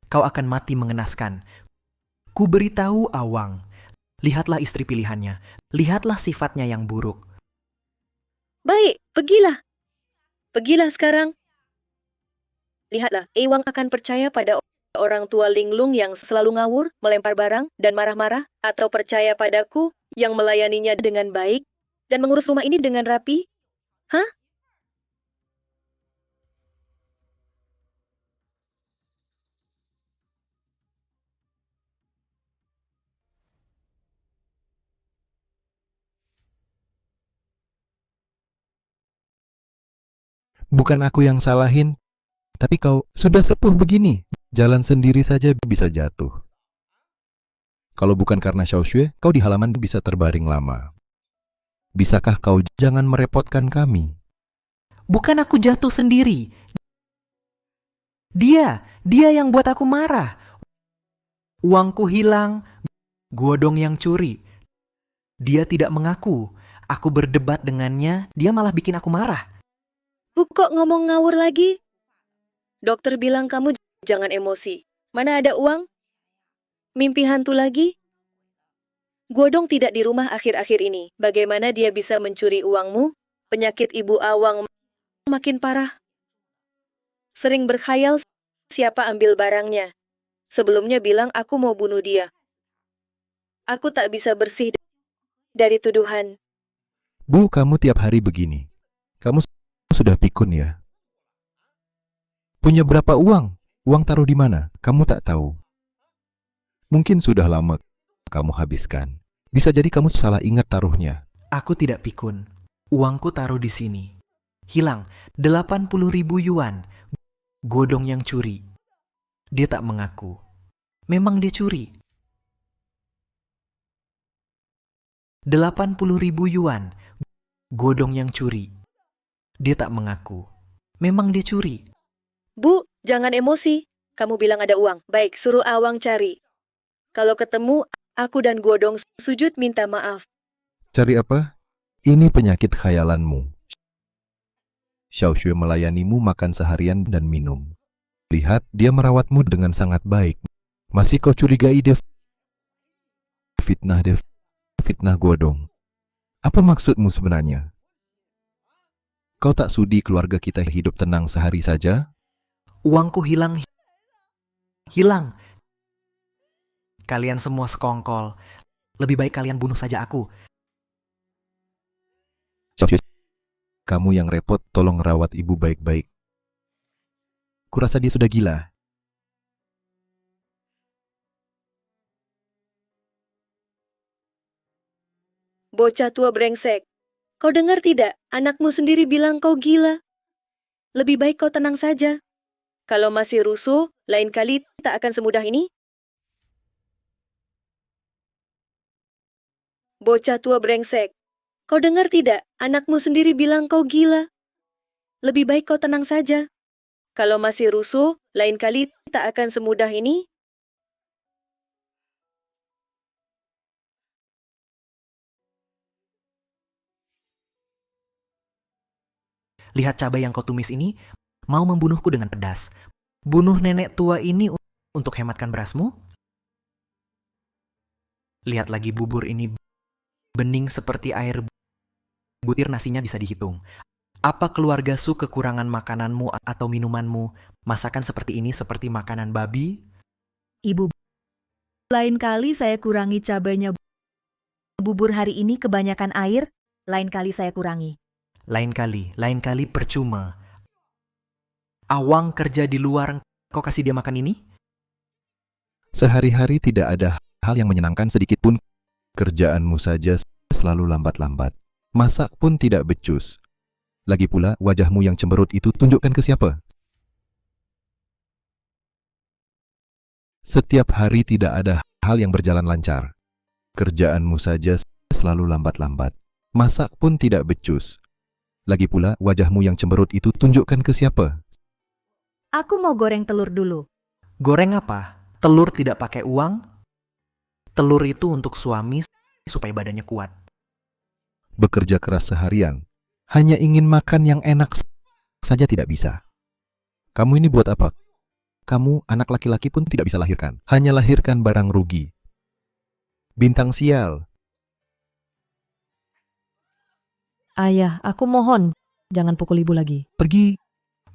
Kau akan mati mengenaskan. Ku beritahu Awang. Lihatlah istri pilihannya. Lihatlah sifatnya yang buruk. baik, pergilah. Pergilah sekarang. Lihatlah, Ewang akan percaya pada orang tua linglung yang selalu ngawur, melempar barang, dan marah-marah, atau percaya padaku yang melayaninya dengan baik dan mengurus rumah ini dengan rapi? Hah? Bukan aku yang salahin, tapi kau sudah sepuh begini. Jalan sendiri saja bisa jatuh. Kalau bukan karena Xiao Xue, kau di halaman bisa terbaring lama. Bisakah kau jangan merepotkan kami? Bukan aku jatuh sendiri. Dia yang buat aku marah. Uangku hilang, Godong yang curi. Dia tidak mengaku. Aku berdebat dengannya, dia malah bikin aku marah. Bu, kok ngomong ngawur lagi? Dokter bilang kamu jangan emosi. Mana ada uang? Mimpi hantu lagi? Godong tidak di rumah akhir-akhir ini. Bagaimana dia bisa mencuri uangmu? Penyakit Ibu Awang makin parah. Sering berkhayal siapa ambil barangnya. Sebelumnya bilang aku mau bunuh dia. Aku tak bisa bersih dari tuduhan. Bu, kamu tiap hari begini. Kamu sudah pikun ya? Punya berapa uang? Uang taruh di mana? Kamu tak tahu. Mungkin sudah lama kamu habiskan. Bisa jadi kamu salah ingat taruhnya. Aku tidak pikun. Uangku taruh di sini. Hilang 80.000 yuan. Godong yang curi. Dia tak mengaku. Memang dia curi. 80.000 yuan. Godong yang curi. Dia tak mengaku. Memang dia curi. Bu, jangan emosi. Kamu bilang ada uang. Baik, suruh Awang cari. Kalau ketemu, aku dan Godong sujud minta maaf. Cari apa? Ini penyakit khayalanmu. Xiao Xue melayanimu makan seharian dan minum. Lihat, dia merawatmu dengan sangat baik. Masih kau curigai dia fitnah Godong. Apa maksudmu sebenarnya? Kau tak sudi keluarga kita hidup tenang sehari saja? Uangku hilang. Hilang. Kalian semua sekongkol. Lebih baik kalian bunuh saja aku. Kamu yang repot, tolong rawat ibu baik-baik. Kurasa dia sudah gila. Bocah tua brengsek. Kau dengar tidak? Anakmu sendiri bilang kau gila. Lebih baik kau tenang saja. Kalau masih rusuh, lain kali tak akan semudah ini. Bocah tua brengsek. Kau dengar tidak? Anakmu sendiri bilang kau gila. Lebih baik kau tenang saja. Kalau masih rusuh, lain kali tak akan semudah ini. Lihat cabai yang kau tumis ini, mau membunuhku dengan pedas. Bunuh nenek tua ini untuk hematkan berasmu? Lihat lagi bubur ini bening seperti air butir, nasinya bisa dihitung. Apa keluarga Su kekurangan makananmu atau minumanmu? Masakan seperti ini seperti makanan babi? Ibu, lain kali saya kurangi cabainya. Bubur hari ini kebanyakan air, lain kali saya kurangi. Lain kali percuma. Awang kerja di luar, kau kasih dia makan ini? Sehari-hari tidak ada hal yang menyenangkan sedikit pun. Kerjaanmu saja selalu lambat-lambat. Masak pun tidak becus. Lagi pula, wajahmu yang cemberut itu tunjukkan ke siapa? Setiap hari tidak ada hal yang berjalan lancar. Kerjaanmu saja selalu lambat-lambat. Masak pun tidak becus. Lagi pula, wajahmu yang cemberut itu tunjukkan ke siapa? Aku mau goreng telur dulu. Goreng apa? Telur tidak pakai uang? Telur itu untuk suami supaya badannya kuat. Bekerja keras seharian, hanya ingin makan yang enak saja tidak bisa. Kamu ini buat apa? Kamu anak laki-laki pun tidak bisa lahirkan. Hanya lahirkan barang rugi. Bintang sial. Ayah, aku mohon, jangan pukul ibu lagi. Pergi.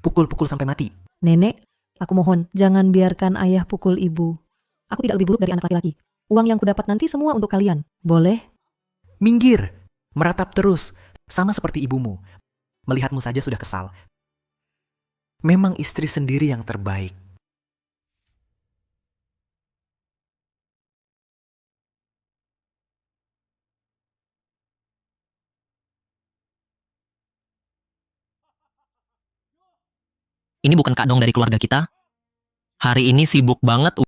Pukul-pukul sampai mati. Nenek, aku mohon, jangan biarkan ayah pukul ibu. Aku tidak lebih buruk dari anak laki-laki. Uang yang kudapat nanti semua untuk kalian. Boleh? Minggir. Meratap terus. Sama seperti ibumu. Melihatmu saja sudah kesal. Memang istri sendiri yang terbaik. Ini bukan Kak Dong dari keluarga kita. Hari ini sibuk banget,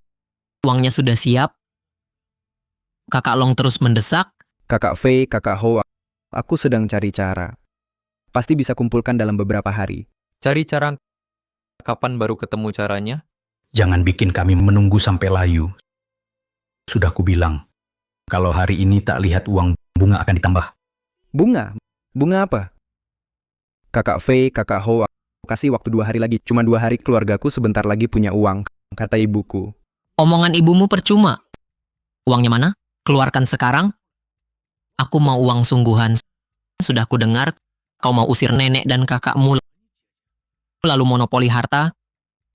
uangnya sudah siap. Kakak Long terus mendesak. Kakak Fei, Kakak Ho, aku sedang cari cara. Pasti bisa kumpulkan dalam beberapa hari. Cari cara kapan baru ketemu caranya? Jangan bikin kami menunggu sampai layu. Sudah kubilang, kalau hari ini tak lihat uang, bunga akan ditambah. Bunga? Bunga apa? Kakak Fei, Kakak Ho, kasih waktu 2 hari lagi. Cuma 2 hari keluargaku sebentar lagi punya uang, kata ibuku. Omongan ibumu percuma. Uangnya mana? Keluarkan sekarang. Aku mau uang sungguhan. Sudah ku dengar, Kau mau usir nenek dan kakakmu, lalu monopoli harta,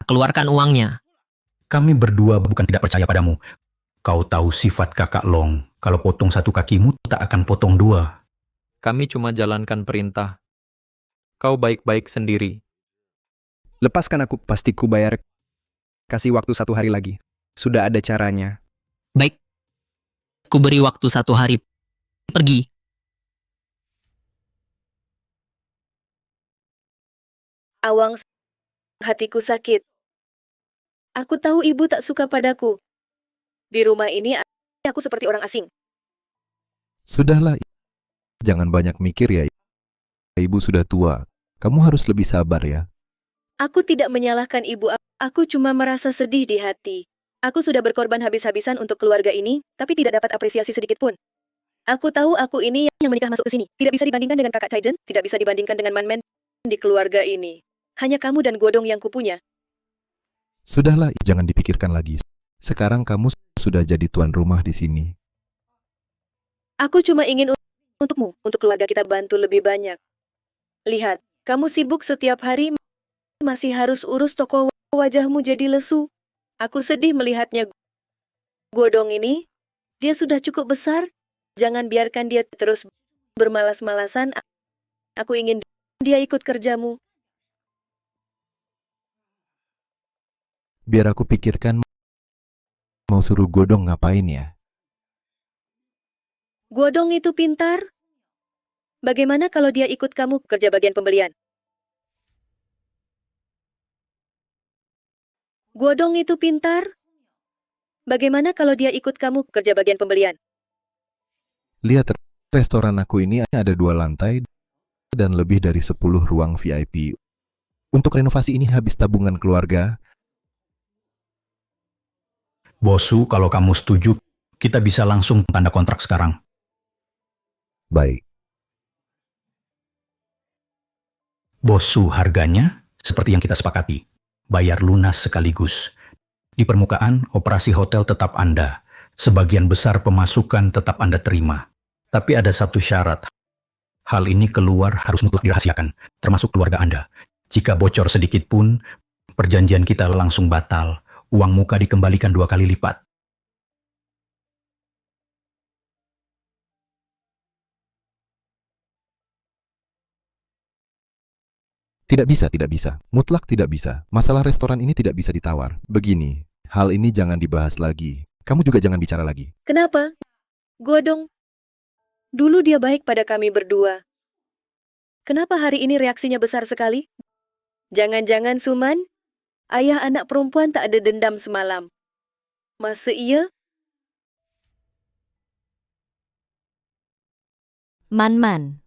keluarkan uangnya. Kami berdua bukan tidak percaya padamu. Kau tahu sifat kakak Long. Kalau potong satu kakimu, tak akan potong dua. Kami cuma jalankan perintah. Kau baik-baik sendiri. Lepaskan aku, pasti ku bayar. Kasih waktu 1 hari lagi. Sudah ada caranya. Baik, ku beri waktu 1 hari. Pergi. Awang, hatiku sakit. Aku tahu ibu tak suka padaku. Di rumah ini, aku seperti orang asing. Sudahlah, jangan banyak mikir ya. Ibu sudah tua. Kamu harus lebih sabar ya. Aku tidak menyalahkan ibu, aku cuma merasa sedih di hati. Aku sudah berkorban habis-habisan untuk keluarga ini, tapi tidak dapat apresiasi sedikit pun. Aku tahu aku ini yang menikah masuk ke sini. Tidak bisa dibandingkan dengan kakak Chaijen, tidak bisa dibandingkan dengan Man-Man di keluarga ini. Hanya kamu dan Godong yang kupunya. Sudahlah, jangan dipikirkan lagi. Sekarang kamu sudah jadi tuan rumah di sini. Aku cuma ingin untukmu, untuk keluarga kita bantu lebih banyak. Lihat, kamu sibuk setiap hari, masih harus urus toko, wajahmu jadi lesu. Aku sedih melihatnya. Godong ini, dia sudah cukup besar. Jangan biarkan dia terus bermalas-malasan. Aku ingin dia ikut kerjamu. Biar aku pikirkan mau suruh Godong ngapain ya. Godong itu pintar. Bagaimana kalau dia ikut kamu kerja bagian pembelian? Godong itu pintar. Bagaimana kalau dia ikut kamu kerja bagian pembelian? Lihat, restoran aku ini ada 2 lantai dan lebih dari 10 ruang VIP. Untuk renovasi ini habis tabungan keluarga. Bosu, kalau kamu setuju, kita bisa langsung tanda kontrak sekarang. Baik. Bosu, harganya seperti yang kita sepakati. Bayar lunas sekaligus. Di permukaan, operasi hotel tetap Anda. Sebagian besar pemasukan tetap Anda terima. Tapi ada satu syarat. Hal ini keluar harus mutlak dirahasiakan, termasuk keluarga Anda. Jika bocor sedikit pun, perjanjian kita langsung batal. Uang muka dikembalikan 2 kali lipat. Tidak bisa, tidak bisa. Mutlak tidak bisa. Masalah restoran ini tidak bisa ditawar. Begini, hal ini jangan dibahas lagi. Kamu juga jangan bicara lagi. Kenapa? Godong. Dulu dia baik pada kami berdua. Kenapa hari ini reaksinya besar sekali? Jangan-jangan Suman, ayah anak perempuan tak ada dendam semalam. Masa iya? Man-Man,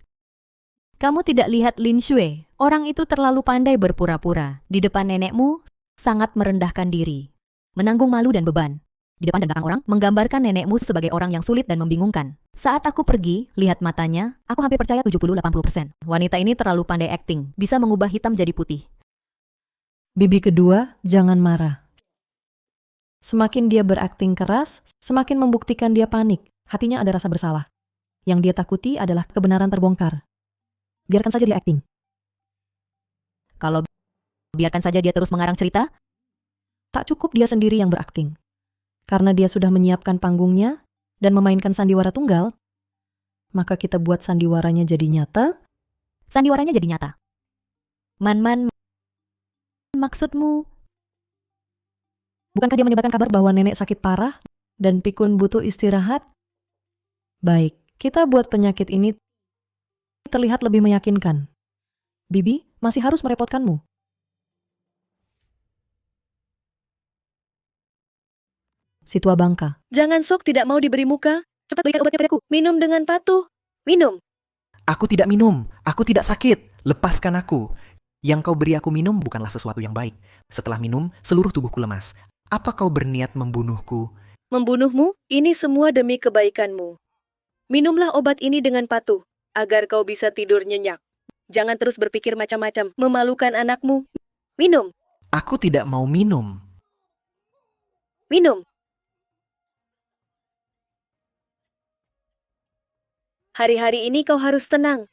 kamu tidak lihat Lin Shui? Orang itu terlalu pandai berpura-pura. Di depan nenekmu, sangat merendahkan diri. Menanggung malu dan beban. Di depan dan belakang orang, menggambarkan nenekmu sebagai orang yang sulit dan membingungkan. Saat aku pergi, lihat matanya, aku hampir percaya 70-80%. Wanita ini terlalu pandai acting, bisa mengubah hitam jadi putih. Bibi kedua, jangan marah. Semakin dia berakting keras, semakin membuktikan dia panik. Hatinya ada rasa bersalah. Yang dia takuti adalah kebenaran terbongkar. Biarkan saja dia acting. Kalau biarkan saja dia terus mengarang cerita, tak cukup dia sendiri yang berakting. Karena dia sudah menyiapkan panggungnya dan memainkan sandiwara tunggal, maka kita buat sandiwaranya jadi nyata. Sandiwaranya jadi nyata. Man-Man, maksudmu? Bukankah dia menyebarkan kabar bahwa nenek sakit parah dan pikun butuh istirahat? Baik, kita buat penyakit ini terlihat lebih meyakinkan. Bibi masih harus merepotkanmu. Si tua bangka. Jangan sok tidak mau diberi muka. Cepat berikan obatnya padaku. Minum dengan patuh. Minum. Aku tidak minum. Aku tidak sakit. Lepaskan aku. Yang kau beri aku minum bukanlah sesuatu yang baik. Setelah minum, seluruh tubuhku lemas. Apa kau berniat membunuhku? Membunuhmu? Ini semua demi kebaikanmu. Minumlah obat ini dengan patuh, agar kau bisa tidur nyenyak. Jangan terus berpikir macam-macam, memalukan anakmu. Minum. Aku tidak mau minum. Minum. Hari-hari ini kau harus tenang.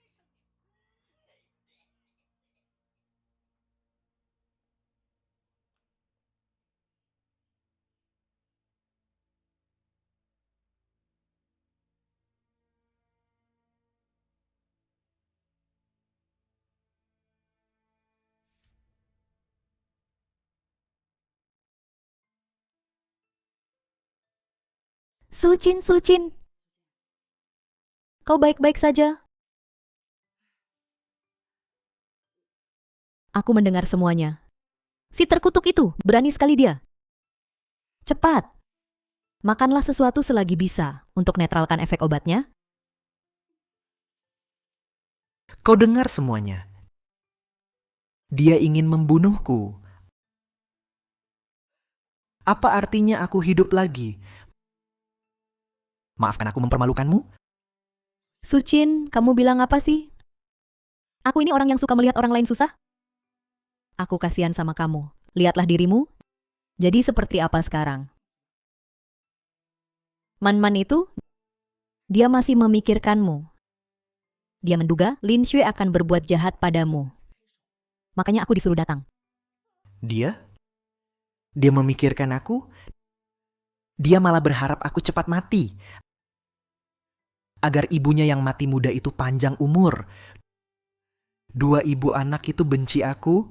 Sucin, Sucin. Kau baik-baik saja? Aku mendengar semuanya. Si terkutuk itu, berani sekali dia. Cepat. Makanlah sesuatu selagi bisa untuk netralkan efek obatnya. Kau dengar semuanya. Dia ingin membunuhku. Apa artinya aku hidup lagi? Maafkan aku mempermalukanmu? Sucin, kamu bilang apa sih? Aku ini orang yang suka melihat orang lain susah. Aku kasihan sama kamu. Lihatlah dirimu. Jadi seperti apa sekarang? Man-man itu, dia masih memikirkanmu. Dia menduga Lin Xue akan berbuat jahat padamu. Makanya aku disuruh datang. Dia? Dia memikirkan aku? Dia malah berharap aku cepat mati. Agar ibunya yang mati muda itu panjang umur. Dua ibu anak itu benci aku.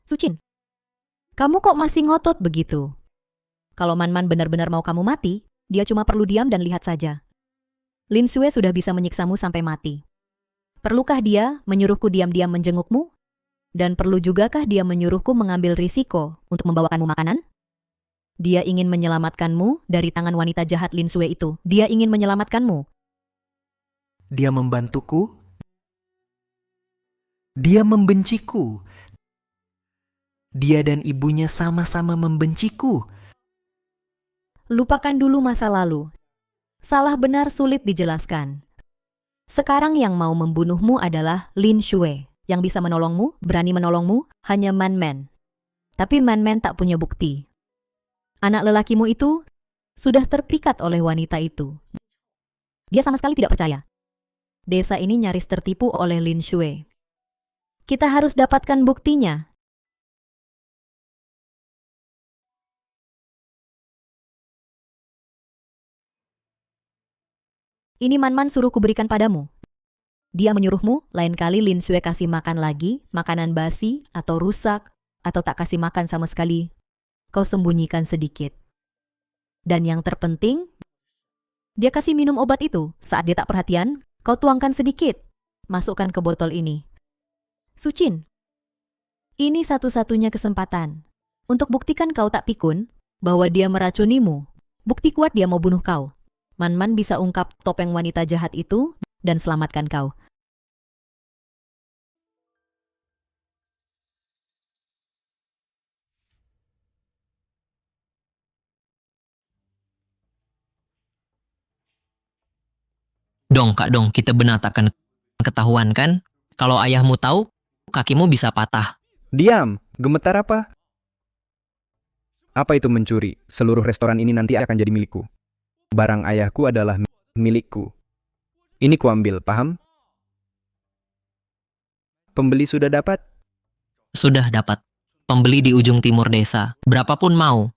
Sucin, kamu kok masih ngotot begitu? Kalau Man-man benar-benar mau kamu mati, dia cuma perlu diam dan lihat saja. Lin Xue sudah bisa menyiksamu sampai mati. Perlukah dia menyuruhku diam-diam menjengukmu? Dan perlu jugakah dia menyuruhku mengambil risiko untuk membawakanmu makanan? Dia ingin menyelamatkanmu dari tangan wanita jahat Lin Xue itu. Dia ingin menyelamatkanmu. Dia membantuku. Dia membenciku. Dia dan ibunya sama-sama membenciku. Lupakan dulu masa lalu. Salah benar sulit dijelaskan. Sekarang yang mau membunuhmu adalah Lin Xue. Yang bisa menolongmu, berani menolongmu, hanya Man-man. Tapi Man-man tak punya bukti. Anak lelakimu itu sudah terpikat oleh wanita itu. Dia sama sekali tidak percaya. Desa ini nyaris tertipu oleh Lin Xue. Kita harus dapatkan buktinya. Ini Man-man suruh kuberikan padamu. Dia menyuruhmu, lain kali Lin Xue kasih makan lagi, makanan basi, atau rusak, atau tak kasih makan sama sekali. Kau sembunyikan sedikit. Dan yang terpenting, dia kasih minum obat itu. Saat dia tak perhatian, kau tuangkan sedikit. Masukkan ke botol ini. Sucin, ini satu-satunya kesempatan. Untuk buktikan kau tak pikun, bahwa dia meracunimu. Bukti kuat dia mau bunuh kau. Man-man bisa ungkap topeng wanita jahat itu dan selamatkan kau. Dong, Kak Dong, kita benar takkan ketahuan kan? Kalau ayahmu tahu, kakimu bisa patah. Diam, gemetar apa? Apa itu mencuri? Seluruh restoran ini nanti akan jadi milikku. Barang ayahku adalah milikku. Ini kuambil, paham? Pembeli sudah dapat? Sudah dapat. Pembeli di ujung timur desa. Berapapun mau.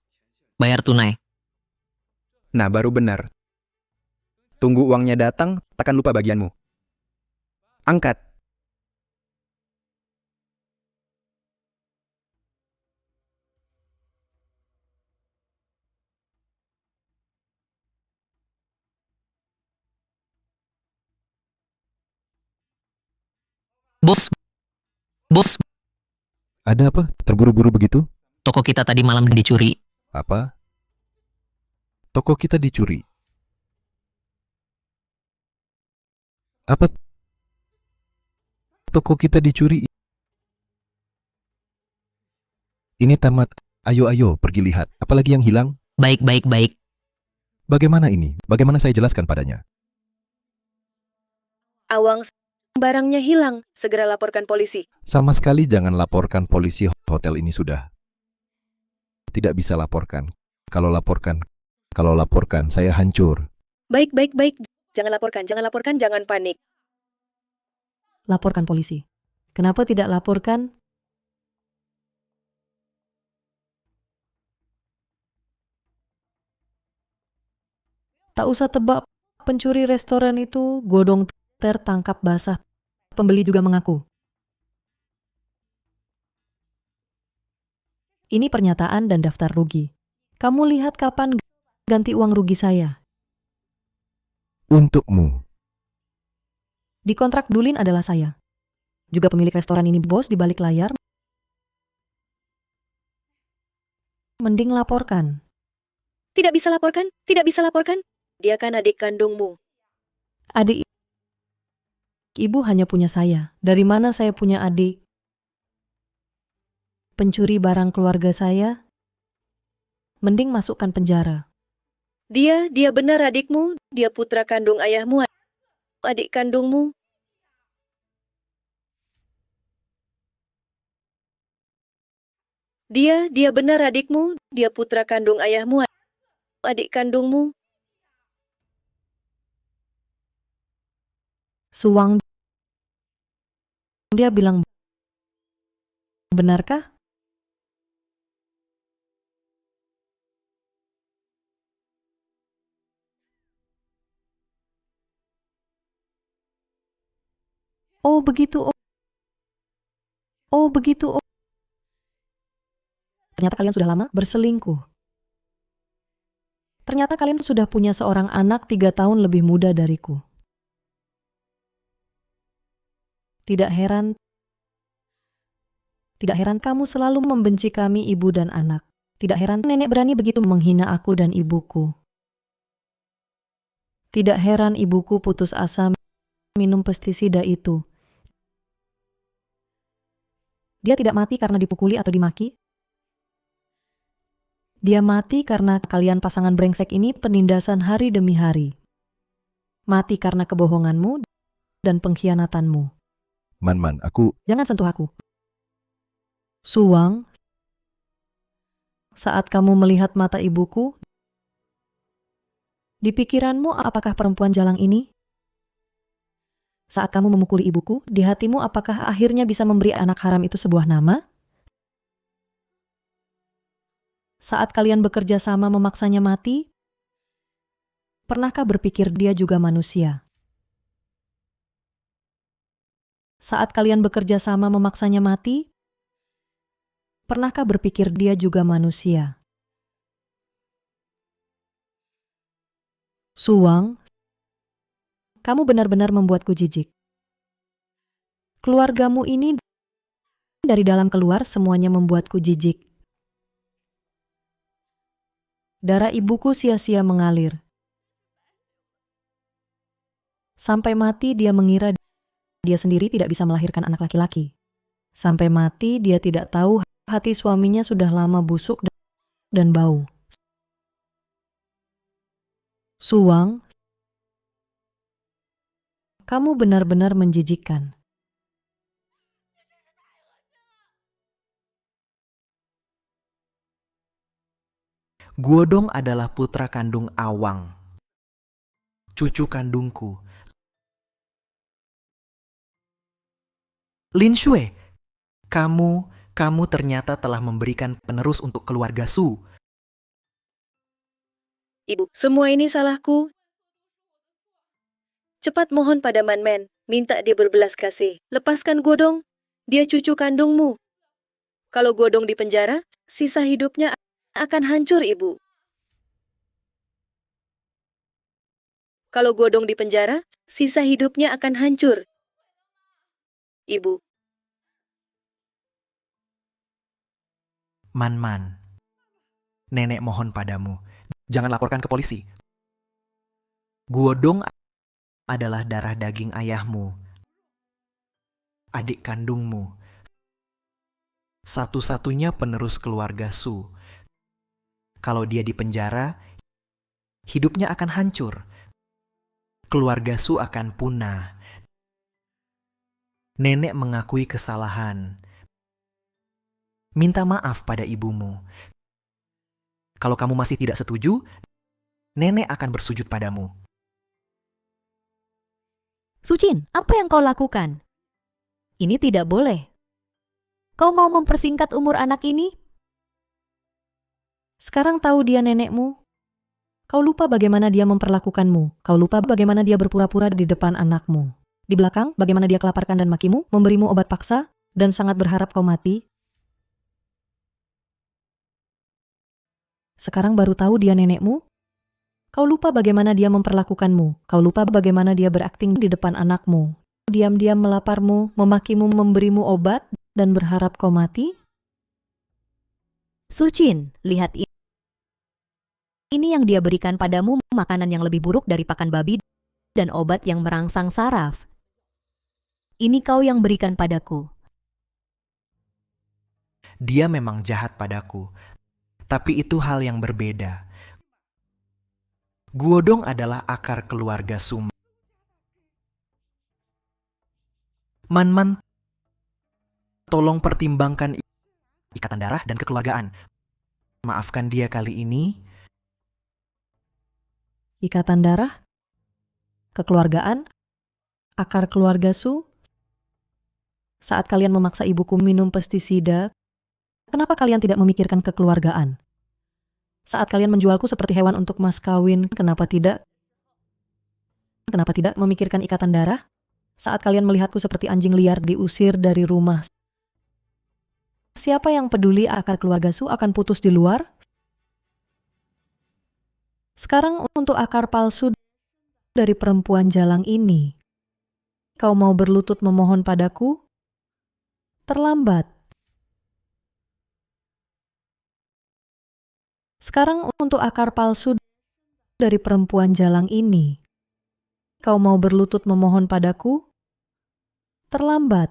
Bayar tunai. Nah, baru benar. Tunggu uangnya datang, takkan lupa bagianmu. Angkat. Bos, bos, Ada apa? Terburu-buru begitu? toko kita tadi malam dicuri. Apa? Toko kita dicuri. Apa? Toko kita dicuri. Ini tamat. Ayo, pergi lihat. Apalagi yang hilang? Baik, baik, baik. Bagaimana ini? Bagaimana saya jelaskan padanya? Awang, barangnya hilang. Segera laporkan polisi. Sama sekali jangan laporkan polisi, hotel ini sudah. Tidak bisa laporkan. Kalau laporkan, saya hancur. Baik, baik, baik. Jangan laporkan, jangan panik. Laporkan polisi. Kenapa tidak laporkan? Tak usah tebak, pencuri restoran itu godong tertangkap basah. Pembeli juga mengaku. Ini pernyataan dan daftar rugi. Kamu lihat kapan ganti uang rugi saya. Untukmu. Di kontrak Dulin adalah saya. Juga pemilik restoran ini bos di balik layar. Mending laporkan. Tidak bisa laporkan, tidak bisa laporkan. Dia kan adik kandungmu. Adik ibu hanya punya saya. Dari mana saya punya adik? Pencuri barang keluarga saya? Mending masukkan penjara. Dia benar adikmu. Dia putra kandung ayahmu, adik kandungmu. Dia benar adikmu. Dia putra kandung ayahmu, adik kandungmu. Suwang, dia bilang, benarkah? Oh begitu, oh begitu, oh. Ternyata kalian sudah lama berselingkuh. Ternyata kalian sudah punya seorang anak 3 tahun lebih muda dariku. Tidak heran kamu selalu membenci kami ibu dan anak. Tidak heran nenek berani begitu menghina aku dan ibuku. Tidak heran ibuku putus asa minum pestisida itu. Dia tidak mati karena dipukuli atau dimaki. Dia mati karena kalian pasangan brengsek ini penindasan hari demi hari. Mati karena kebohonganmu dan pengkhianatanmu. Man, aku... Jangan sentuh aku. Suwang, saat kamu melihat mata ibuku, di pikiranmu apakah perempuan jalang ini? Saat kamu memukuli ibuku, di hatimu apakah akhirnya bisa memberi anak haram itu sebuah nama? Saat kalian bekerja sama memaksanya mati, pernahkah berpikir dia juga manusia? Saat kalian bekerja sama memaksanya mati, pernahkah berpikir dia juga manusia? Suwang, kamu benar-benar membuatku jijik. Keluargamu ini dari dalam keluar semuanya membuatku jijik. Darah ibuku sia-sia mengalir. Sampai mati dia mengira dia sendiri tidak bisa melahirkan anak laki-laki. Sampai mati dia tidak tahu hati suaminya sudah lama busuk dan bau. Suwang, kamu benar-benar menjijikkan. Guodong adalah putra kandung Awang, cucu kandungku. Lin Shui, kamu ternyata telah memberikan penerus untuk keluarga Su. Ibu, semua ini salahku. Cepat mohon pada Man, minta dia berbelas kasih. Lepaskan Guodong, dia cucu kandungmu. Kalau Guodong di penjara, sisa hidupnya akan hancur, Ibu. Kalau Guodong di penjara, sisa hidupnya akan hancur, Ibu. Man, nenek mohon padamu, jangan laporkan ke polisi. Guodong adalah darah daging ayahmu, adik kandungmu, satu-satunya penerus keluarga Su. Kalau dia di penjara, hidupnya akan hancur. Keluarga Su akan punah. Nenek mengakui kesalahan. Minta maaf pada ibumu. Kalau kamu masih tidak setuju, nenek akan bersujud padamu. Sucin, apa yang kau lakukan? Ini tidak boleh. Kau mau mempersingkat umur anak ini? Sekarang tahu dia nenekmu. Kau lupa bagaimana dia memperlakukanmu. Kau lupa bagaimana dia berpura-pura di depan anakmu. Di belakang, bagaimana dia kelaparkan dan makimu, memberimu obat paksa, dan sangat berharap kau mati. Sekarang baru tahu dia nenekmu? Kau lupa bagaimana dia memperlakukanmu. Kau lupa bagaimana dia berakting di depan anakmu. Diam-diam melaparmu, memakimu, memberimu obat, dan berharap kau mati? Sucin, lihat ini. Ini yang dia berikan padamu, makanan yang lebih buruk dari pakan babi dan obat yang merangsang saraf. Ini kau yang berikan padaku. Dia memang jahat padaku, tapi itu hal yang berbeda. Guodong adalah akar keluarga Suman. Man, tolong pertimbangkan ikatan darah dan kekeluargaan. Maafkan dia kali ini. Ikatan darah? Kekeluargaan? Akar keluarga Su? Saat kalian memaksa ibuku minum pestisida, kenapa kalian tidak memikirkan kekeluargaan? Saat kalian menjualku seperti hewan untuk mas kawin, kenapa tidak? Kenapa tidak memikirkan ikatan darah? Saat kalian melihatku seperti anjing liar diusir dari rumah, siapa yang peduli akar keluarga Su akan putus di luar? Sekarang untuk akar palsu dari perempuan jalang ini, kau mau berlutut memohon padaku? Terlambat. Sekarang untuk akar palsu dari perempuan jalang ini, kau mau berlutut memohon padaku? Terlambat.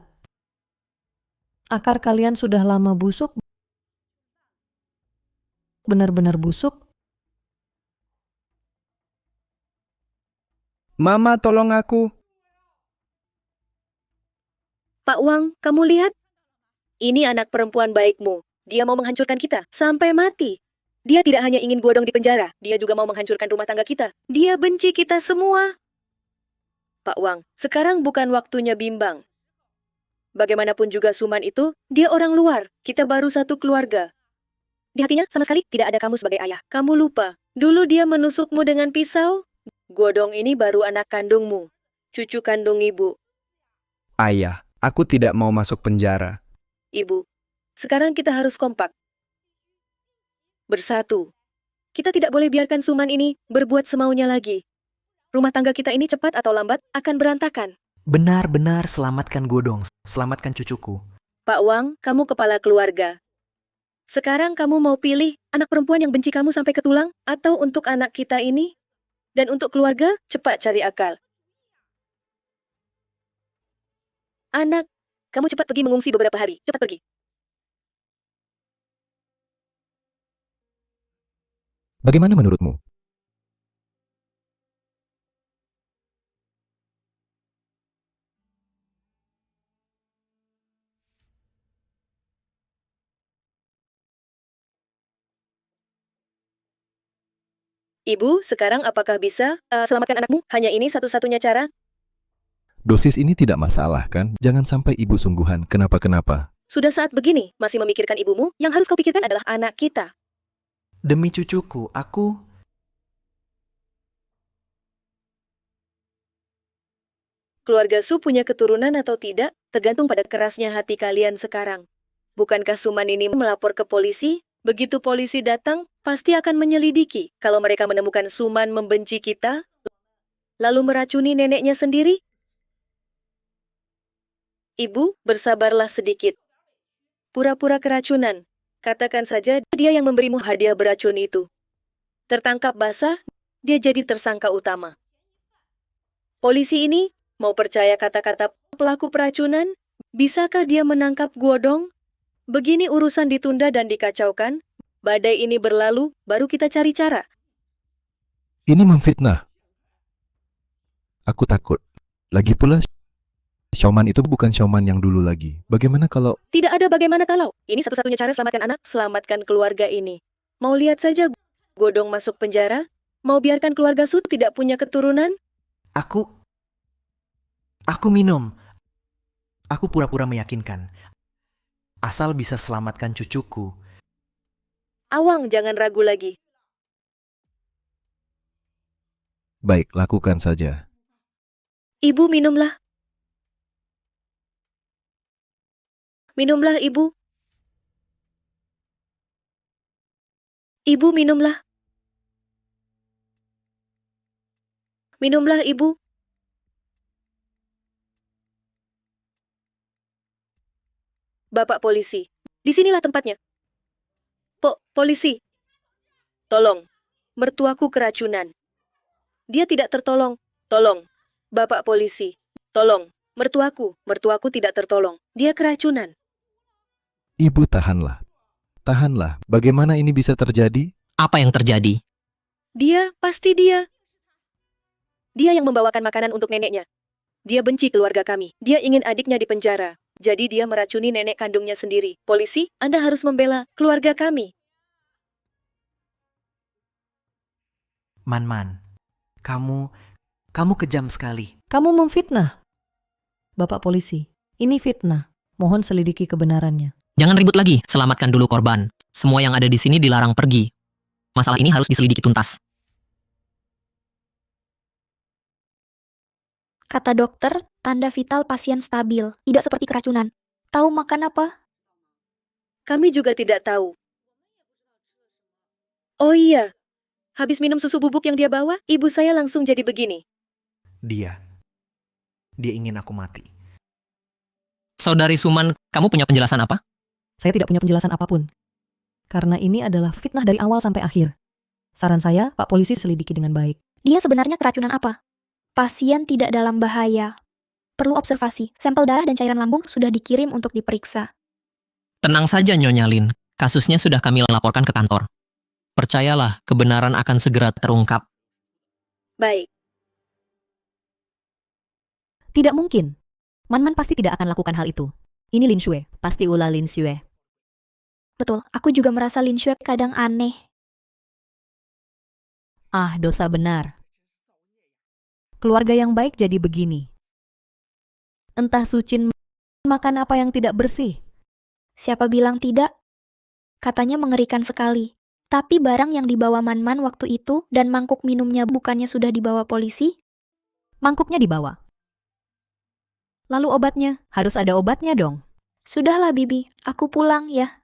Akar kalian sudah lama busuk, benar-benar busuk. Mama, tolong aku. Pak Wang, kamu lihat? Ini anak perempuan baikmu. Dia mau menghancurkan kita sampai mati. Dia tidak hanya ingin Guodong di penjara, dia juga mau menghancurkan rumah tangga kita. Dia benci kita semua. Pak Wang, sekarang bukan waktunya bimbang. Bagaimanapun juga Suman itu, dia orang luar. Kita baru satu keluarga. Di hatinya sama sekali tidak ada kamu sebagai ayah. Kamu lupa. Dulu dia menusukmu dengan pisau. Guodong ini baru anak kandungmu. Cucu kandung ibu. Ayah, aku tidak mau masuk penjara. Ibu, sekarang kita harus kompak. Bersatu. Kita tidak boleh biarkan Suman ini berbuat semaunya lagi. Rumah tangga kita ini cepat atau lambat akan berantakan. Benar-benar selamatkan Guodong, selamatkan cucuku. Pak Wang, kamu kepala keluarga. Sekarang kamu mau pilih anak perempuan yang benci kamu sampai ke tulang atau untuk anak kita ini? Dan untuk keluarga, cepat cari akal. Anak, kamu cepat pergi mengungsi beberapa hari. Cepat pergi. Bagaimana menurutmu? Ibu, sekarang apakah bisa selamatkan anakmu? Hanya ini satu-satunya cara? Dosis ini tidak masalah kan? Jangan sampai ibu sungguhan kenapa-kenapa. Sudah saat begini, masih memikirkan ibumu? Yang harus kau pikirkan adalah anak kita. Demi cucuku, aku... Keluarga Su punya keturunan atau tidak, tergantung pada kerasnya hati kalian sekarang. Bukankah Suman ini melapor ke polisi? Begitu polisi datang, pasti akan menyelidiki. Kalau mereka menemukan Suman membenci kita, lalu meracuni neneknya sendiri? Ibu, bersabarlah sedikit. Pura-pura keracunan. Katakan saja dia yang memberimu hadiah beracun itu. Tertangkap basah, dia jadi tersangka utama. Polisi ini mau percaya kata-kata pelaku peracunan? Bisakah dia menangkap Guodong? Begini urusan ditunda dan dikacaukan. Badai ini berlalu, baru kita cari cara. Ini memfitnah. Aku takut. Lagi pula, Xiaoman itu bukan Xiaoman yang dulu lagi. Bagaimana kalau... Tidak ada bagaimana kalau. Ini satu-satunya cara selamatkan anak, selamatkan keluarga ini. Mau lihat saja Guodong masuk penjara? Mau biarkan keluarga Su tidak punya keturunan? Aku minum. Aku pura-pura meyakinkan. Asal bisa selamatkan cucuku. Awang, jangan ragu lagi. Baik, lakukan saja. Ibu, minumlah. Minumlah, Ibu. Ibu minumlah. Minumlah, Ibu. Bapak polisi, disinilah tempatnya. Polisi, tolong. Mertuaku keracunan. Dia tidak tertolong. Tolong. Bapak polisi, tolong. Mertuaku tidak tertolong. Dia keracunan. Ibu tahanlah. Tahanlah. Bagaimana ini bisa terjadi? Apa yang terjadi? Pasti dia. Dia yang membawakan makanan untuk neneknya. Dia benci keluarga kami. Dia ingin adiknya dipenjara. Jadi dia meracuni nenek kandungnya sendiri. Polisi, Anda harus membela keluarga kami. Man, kamu kejam sekali. Kamu memfitnah. Bapak polisi, ini fitnah. Mohon selidiki kebenarannya. Jangan ribut lagi, selamatkan dulu korban. Semua yang ada di sini dilarang pergi. Masalah ini harus diselidiki tuntas. Kata dokter, tanda vital pasien stabil, tidak seperti keracunan. Tahu makan apa? Kami juga tidak tahu. Oh iya, habis minum susu bubuk yang dia bawa, ibu saya langsung jadi begini. Dia ingin aku mati. Saudari Suman, kamu punya penjelasan apa? Saya tidak punya penjelasan apapun. Karena ini adalah fitnah dari awal sampai akhir. Saran saya, Pak Polisi selidiki dengan baik. Dia sebenarnya keracunan apa? Pasien tidak dalam bahaya. Perlu observasi, sampel darah dan cairan lambung sudah dikirim untuk diperiksa. Tenang saja Nyonya Lin, kasusnya sudah kami laporkan ke kantor. Percayalah, kebenaran akan segera terungkap. Baik. Tidak mungkin. Man pasti tidak akan lakukan hal itu. Ini Lin Xue, pasti ulah Lin Xue. Betul, aku juga merasa Lin Xue kadang aneh. Ah, dosa benar. Keluarga yang baik jadi begini. Entah Sucin makan apa yang tidak bersih. Siapa bilang tidak? Katanya mengerikan sekali. Tapi barang yang dibawa Man waktu itu dan mangkuk minumnya bukannya sudah dibawa polisi? Mangkuknya dibawa. Lalu obatnya, harus ada obatnya dong. Sudahlah Bibi, aku pulang ya.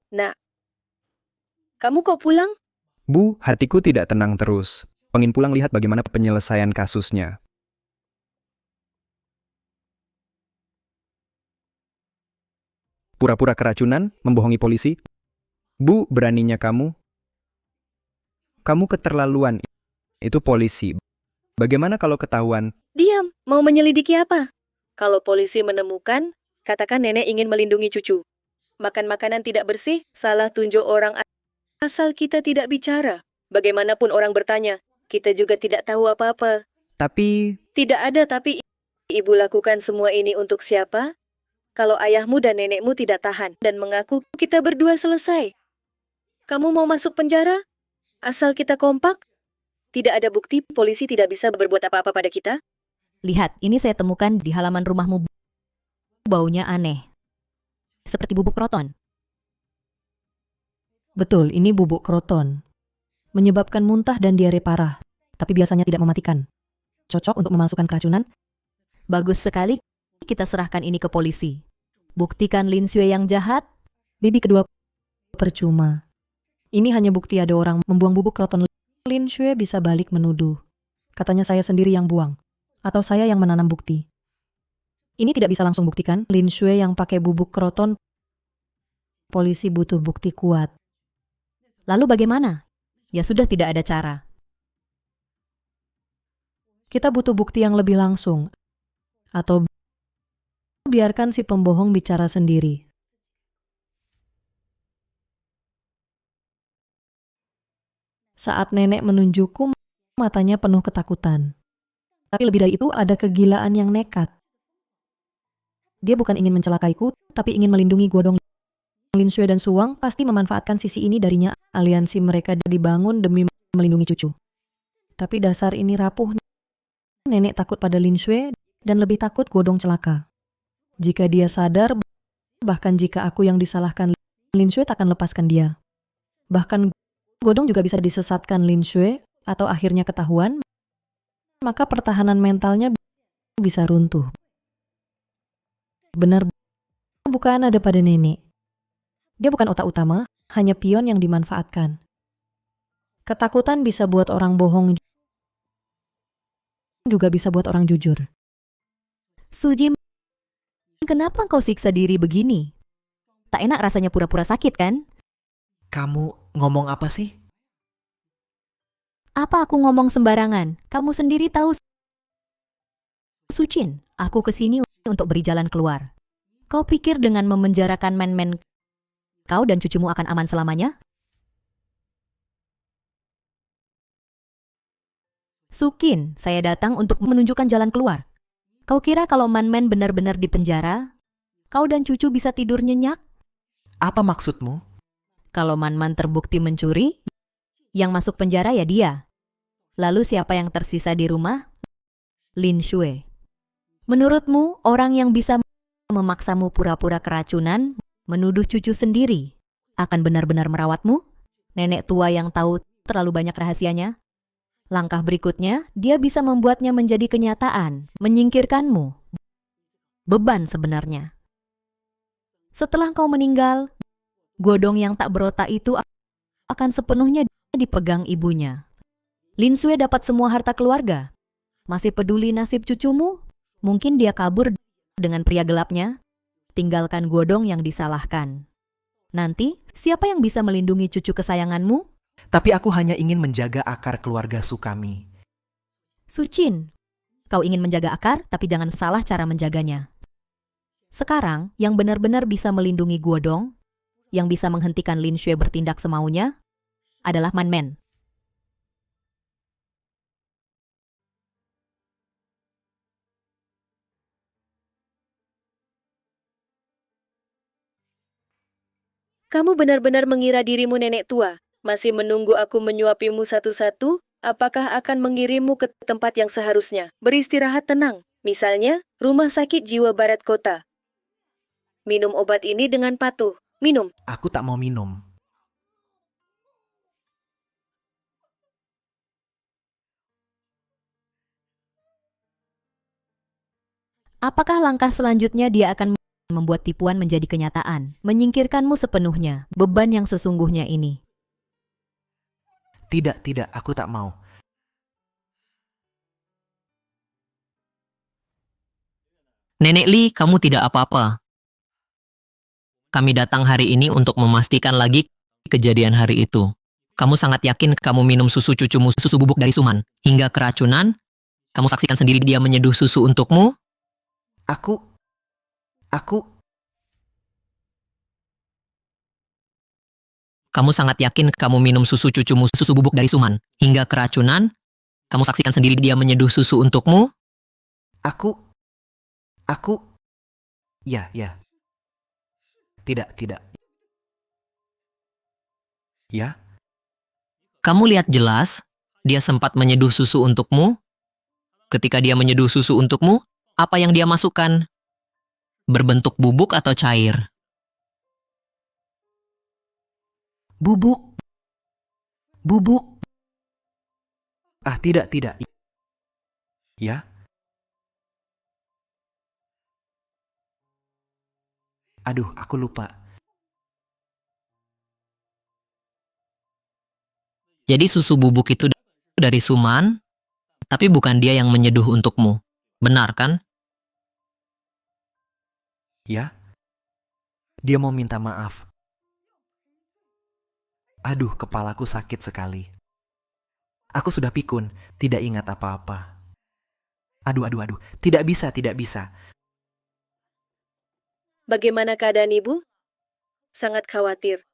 Nak, kamu kok pulang? Bu, hatiku tidak tenang terus. Pengin pulang lihat bagaimana penyelesaian kasusnya. Pura-pura keracunan, membohongi polisi. Bu, beraninya kamu. Kamu keterlaluan. Itu polisi. Bagaimana kalau ketahuan? Diam, mau menyelidiki apa? Kalau polisi menemukan, katakan nenek ingin melindungi cucu. Makan makanan tidak bersih, salah tunjuk orang asal kita tidak bicara. Bagaimanapun orang bertanya, kita juga tidak tahu apa-apa. Tapi, Tidak ada tapi ibu lakukan semua ini untuk siapa? Kalau ayahmu dan nenekmu tidak tahan dan mengaku kita berdua selesai. Kamu mau masuk penjara? Asal kita kompak? Tidak ada bukti, polisi tidak bisa berbuat apa-apa pada kita? Lihat, ini saya temukan di halaman rumahmu. Baunya aneh. Seperti bubuk kroton. Betul, ini bubuk kroton. Menyebabkan muntah dan diare parah, tapi biasanya tidak mematikan. Cocok untuk memalsukan keracunan? Bagus sekali, kita serahkan ini ke polisi. Buktikan Lin Xue yang jahat. Bibi kedua percuma. Ini hanya bukti ada orang membuang bubuk kroton. Lin Xue bisa balik menuduh. Katanya saya sendiri yang buang. Atau saya yang menanam bukti. Ini tidak bisa langsung buktikan. Lin Xue yang pakai bubuk kroton. Polisi butuh bukti kuat. Lalu bagaimana? Ya sudah tidak ada cara. Kita butuh bukti yang lebih langsung. Atau biarkan si pembohong bicara sendiri. Saat nenek menunjukku, matanya penuh ketakutan. Tapi lebih dari itu ada kegilaan yang nekat. Dia bukan ingin mencelakaiku, tapi ingin melindungi Godong. Lin Xue dan Suwang pasti memanfaatkan sisi ini darinya. Aliansi mereka dibangun demi melindungi cucu. Tapi dasar ini rapuh. Nenek takut pada Lin Xue dan lebih takut Godong celaka. Jika dia sadar, bahkan jika aku yang disalahkan, Lin Xue takkan lepaskan dia. Bahkan Godong juga bisa disesatkan Lin Xue atau akhirnya ketahuan, maka pertahanan mentalnya bisa runtuh. Benar, bukan ada pada nenek. Dia bukan otak utama, hanya pion yang dimanfaatkan. Ketakutan bisa buat orang bohong, juga bisa buat orang jujur. Sujim, kenapa kau siksa diri begini? Tak enak rasanya pura-pura sakit kan? Kamu ngomong apa sih? Apa aku ngomong sembarangan? Kamu sendiri tahu. Sucin, aku kesini untuk beri jalan keluar. Kau pikir dengan memenjarakan men-men kau dan cucumu akan aman selamanya? Sukin, saya datang untuk menunjukkan jalan keluar. Kau kira kalau man-man benar-benar di penjara, kau dan cucu bisa tidur nyenyak? Apa maksudmu? Kalau man-man terbukti mencuri, yang masuk penjara ya dia. Lalu siapa yang tersisa di rumah? Lin Xue. Menurutmu, orang yang bisa memaksamu pura-pura keracunan, menuduh cucu sendiri, akan benar-benar merawatmu? Nenek tua yang tahu terlalu banyak rahasianya? Langkah berikutnya, dia bisa membuatnya menjadi kenyataan, menyingkirkanmu. Beban sebenarnya. Setelah kau meninggal, Godong yang tak berotak itu akan sepenuhnya dipegang ibunya. Lin Xue dapat semua harta keluarga. Masih peduli nasib cucumu? Mungkin dia kabur dengan pria gelapnya. Tinggalkan Godong yang disalahkan. Nanti, siapa yang bisa melindungi cucu kesayanganmu? Tapi aku hanya ingin menjaga akar keluarga Sukami. Sucin, kau ingin menjaga akar, tapi jangan salah cara menjaganya. Sekarang, yang benar-benar bisa melindungi Godong, yang bisa menghentikan Lin Xue bertindak semaunya, adalah Man Men. Kamu benar-benar mengira dirimu nenek tua, masih menunggu aku menyuapimu satu-satu? Apakah akan mengirimmu ke tempat yang seharusnya? Beristirahat tenang, misalnya rumah sakit jiwa barat kota. Minum obat ini dengan patuh. Minum. Aku tak mau minum. Apakah langkah selanjutnya dia akan membuat tipuan menjadi kenyataan, menyingkirkanmu sepenuhnya, beban yang sesungguhnya ini? Tidak, aku tak mau. Nenek Li, kamu tidak apa-apa. Kami datang hari ini untuk memastikan lagi kejadian hari itu. Kamu sangat yakin kamu minum susu cucumu, susu bubuk dari Suman, hingga keracunan? Kamu saksikan sendiri dia menyeduh susu untukmu? Aku... Kamu sangat yakin kamu minum susu cucumu, susu bubuk dari Suman, hingga keracunan? Kamu saksikan sendiri dia menyeduh susu untukmu? Aku... Ya. Tidak. Ya? Kamu lihat jelas, dia sempat menyeduh susu untukmu? Ketika dia menyeduh susu untukmu, apa yang dia masukkan? Berbentuk bubuk atau cair? Bubuk. Ah, tidak. Ya? Aduh, aku lupa. Jadi susu bubuk itu dari Suman, tapi bukan dia yang menyeduh untukmu. Benar kan? Ya? Dia mau minta maaf. Aduh, kepalaku sakit sekali. Aku sudah pikun, tidak ingat apa-apa. Aduh. Tidak bisa, tidak bisa. Bagaimana keadaan ibu? Sangat khawatir.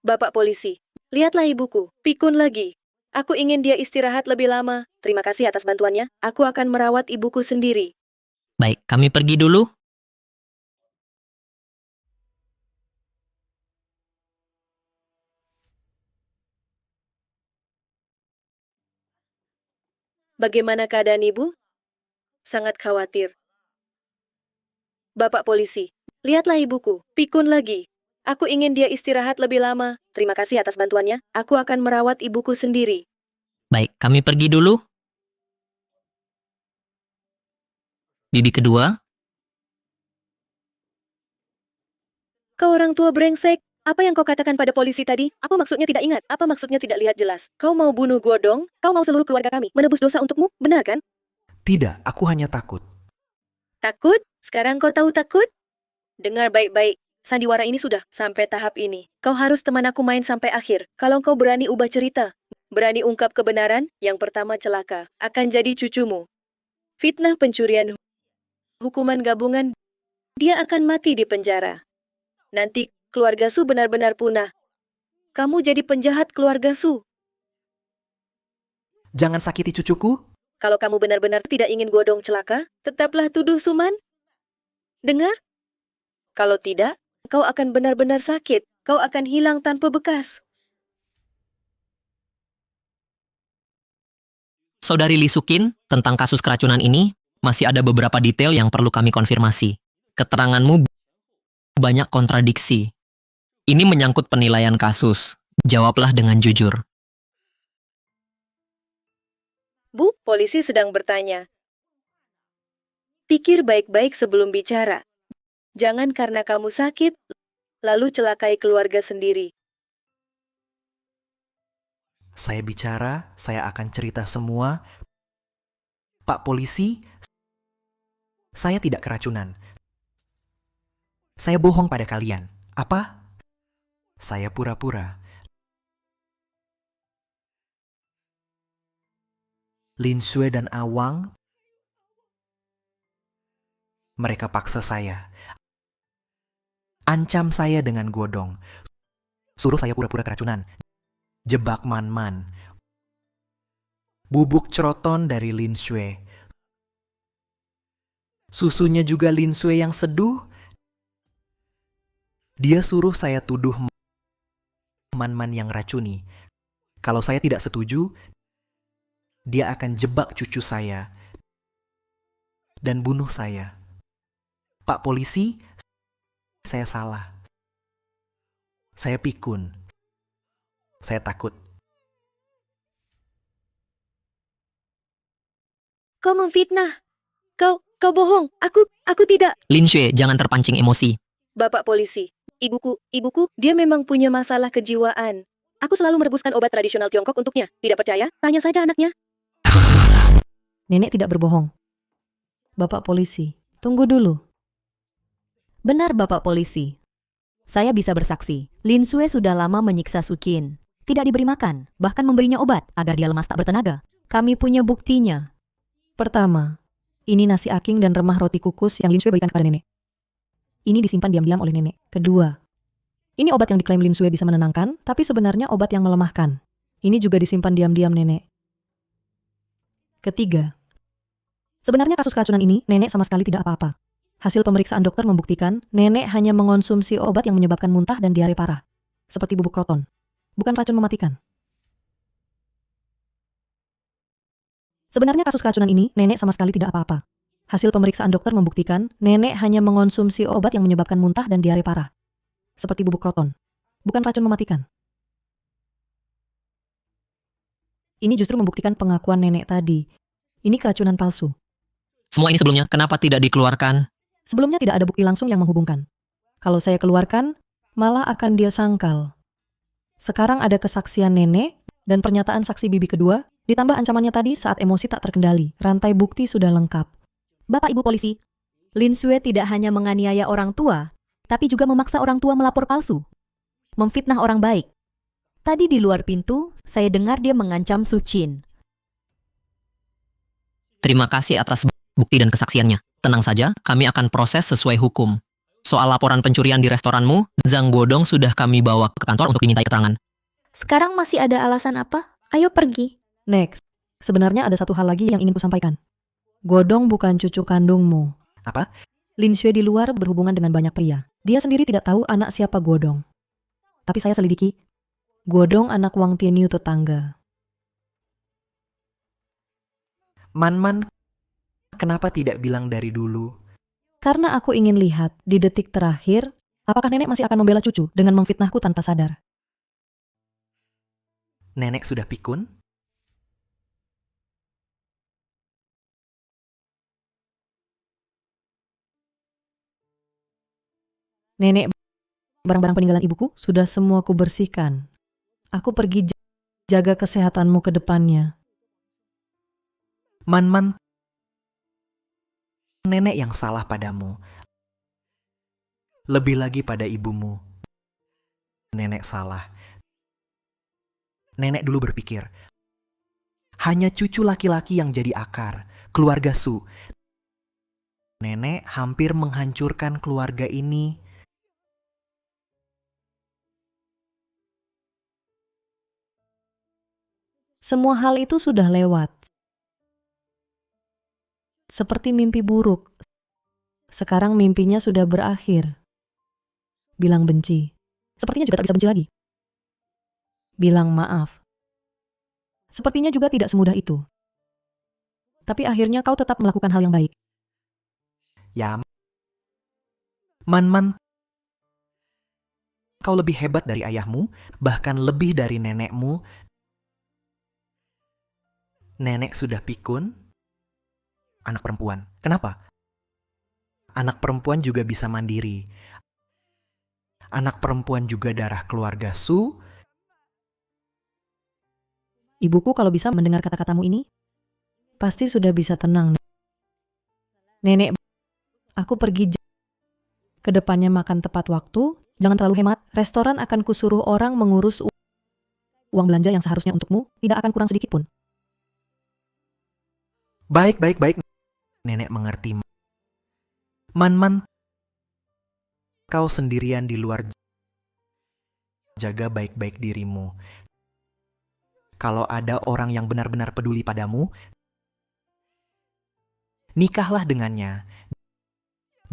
Bapak polisi, lihatlah ibuku. Pikun lagi. Aku ingin dia istirahat lebih lama. Terima kasih atas bantuannya. Aku akan merawat ibuku sendiri. Baik, kami pergi dulu. Bagaimana keadaan ibu? Sangat khawatir. Bapak polisi, lihatlah ibuku. Pikun lagi. Aku ingin dia istirahat lebih lama. Terima kasih atas bantuannya. Aku akan merawat ibuku sendiri. Baik, kami pergi dulu. Bibi kedua, Kau orang tua brengsek. Apa yang kau katakan pada polisi tadi? Apa maksudnya tidak ingat? Apa maksudnya tidak lihat jelas? Kau mau bunuh Godong? Kau mau seluruh keluarga kami menebus dosa untukmu? Benar kan? Tidak, aku hanya takut. Takut? Sekarang kau tahu takut? Dengar baik-baik. Sandiwara ini sudah sampai tahap ini. Kau harus teman aku main sampai akhir. Kalau kau berani ubah cerita, berani ungkap kebenaran, yang pertama celaka, akan jadi cucumu. Fitnah pencurian, hukuman gabungan, dia akan mati di penjara. Nanti keluarga Su benar-benar punah. Kamu jadi penjahat keluarga Su. Jangan sakiti cucuku. Kalau kamu benar-benar tidak ingin Godong celaka, tetaplah tuduh Suman. Dengar? Kalau tidak, kau akan benar-benar sakit. Kau akan hilang tanpa bekas. Saudari Lee Sukin, tentang kasus keracunan ini, masih ada beberapa detail yang perlu kami konfirmasi. Keteranganmu banyak kontradiksi. Ini menyangkut penilaian kasus. Jawablah dengan jujur. Bu, polisi sedang bertanya. Pikir baik-baik sebelum bicara. Jangan karena kamu sakit, lalu celakai keluarga sendiri. Saya bicara, saya akan cerita semua. Pak polisi, saya tidak keracunan. Saya bohong pada kalian. Apa? Saya pura-pura. Lin Shui dan Awang, mereka paksa saya. Ancam saya dengan Godong. Suruh saya pura-pura keracunan. Jebak Man-Man. Bubuk ceroton dari Lin Shui. Susunya juga Lin Shui yang seduh. Dia suruh saya tuduh Man-Man yang racuni. Kalau saya tidak setuju, dia akan jebak cucu saya dan bunuh saya. Pak polisi, saya salah. Saya pikun. Saya takut. Kau memfitnah. Kau bohong. Aku tidak. Lin Shui, jangan terpancing emosi. Bapak polisi, ibuku, dia memang punya masalah kejiwaan. Aku selalu merebuskan obat tradisional Tiongkok untuknya. Tidak percaya? Tanya saja anaknya. Nenek tidak berbohong. Bapak polisi, tunggu dulu. Benar, Bapak polisi. Saya bisa bersaksi, Lin Shui sudah lama menyiksa Sucin. Tidak diberi makan, bahkan memberinya obat agar dia lemas tak bertenaga. Kami punya buktinya. Pertama, ini nasi aking dan remah roti kukus yang Lin Shui berikan kepada nenek. Ini disimpan diam-diam oleh nenek. Kedua, ini obat yang diklaim Lin Shui bisa menenangkan, tapi sebenarnya obat yang melemahkan. Ini juga disimpan diam-diam nenek. Ketiga, sebenarnya kasus keracunan ini, nenek sama sekali tidak apa-apa. Hasil pemeriksaan dokter membuktikan, nenek hanya mengonsumsi obat yang menyebabkan muntah dan diare parah. Seperti bubuk kroton. Bukan racun mematikan. Sebenarnya kasus keracunan ini, nenek sama sekali tidak apa-apa. Hasil pemeriksaan dokter membuktikan, nenek hanya mengonsumsi obat yang menyebabkan muntah dan diare parah. Seperti bubuk kroton. Bukan racun mematikan. Ini justru membuktikan pengakuan nenek tadi. Ini keracunan palsu. Semua ini sebelumnya, kenapa tidak dikeluarkan? Sebelumnya tidak ada bukti langsung yang menghubungkan. Kalau saya keluarkan, malah akan dia sangkal. Sekarang ada kesaksian nenek dan pernyataan saksi bibi kedua, ditambah ancamannya tadi saat emosi tak terkendali. Rantai bukti sudah lengkap. Bapak Ibu polisi, Lin Shui tidak hanya menganiaya orang tua, tapi juga memaksa orang tua melapor palsu. Memfitnah orang baik. Tadi di luar pintu, saya dengar dia mengancam Sucin. Terima kasih atas bukti dan kesaksiannya. Tenang saja, kami akan proses sesuai hukum. Soal laporan pencurian di restoranmu, Zhang Guodong sudah kami bawa ke kantor untuk dimintai keterangan. Sekarang masih ada alasan apa? Ayo pergi. Next, sebenarnya ada satu hal lagi yang ingin kusampaikan. Godong bukan cucu kandungmu. Apa? Lin Xue di luar berhubungan dengan banyak pria. Dia sendiri tidak tahu anak siapa Godong. Tapi saya selidiki, Godong anak Wang Tianyu tetangga. Man, kenapa tidak bilang dari dulu? Karena aku ingin lihat di detik terakhir, apakah nenek masih akan membela cucu dengan memfitnahku tanpa sadar. Nenek sudah pikun? Nenek, barang-barang peninggalan ibuku sudah semua ku bersihkan. Aku pergi jaga kesehatanmu ke depannya. Man, nenek yang salah padamu. Lebih lagi pada ibumu. Nenek salah. Nenek dulu berpikir, hanya cucu laki-laki yang jadi akar, keluarga Su. Nenek hampir menghancurkan keluarga ini. Semua hal itu sudah lewat. Seperti mimpi buruk. Sekarang mimpinya sudah berakhir. Bilang benci. Sepertinya juga tak bisa benci lagi. Bilang maaf. Sepertinya juga tidak semudah itu. Tapi akhirnya kau tetap melakukan hal yang baik. Ya, Man, kau lebih hebat dari ayahmu, bahkan lebih dari nenekmu. Nenek sudah pikun, anak perempuan. Kenapa? Anak perempuan juga bisa mandiri. Anak perempuan juga darah keluarga Su. Ibuku kalau bisa mendengar kata-katamu ini, pasti sudah bisa tenang. Nenek, aku pergi kedepannya makan tepat waktu, jangan terlalu hemat. Restoran akan kusuruh orang mengurus uang belanja yang seharusnya untukmu, tidak akan kurang sedikit pun. Baik. Nenek mengerti. Man, kau sendirian di luar. Jaga baik-baik dirimu. Kalau ada orang yang benar-benar peduli padamu, nikahlah dengannya.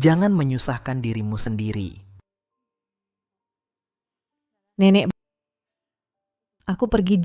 Jangan menyusahkan dirimu sendiri. Nenek, aku pergi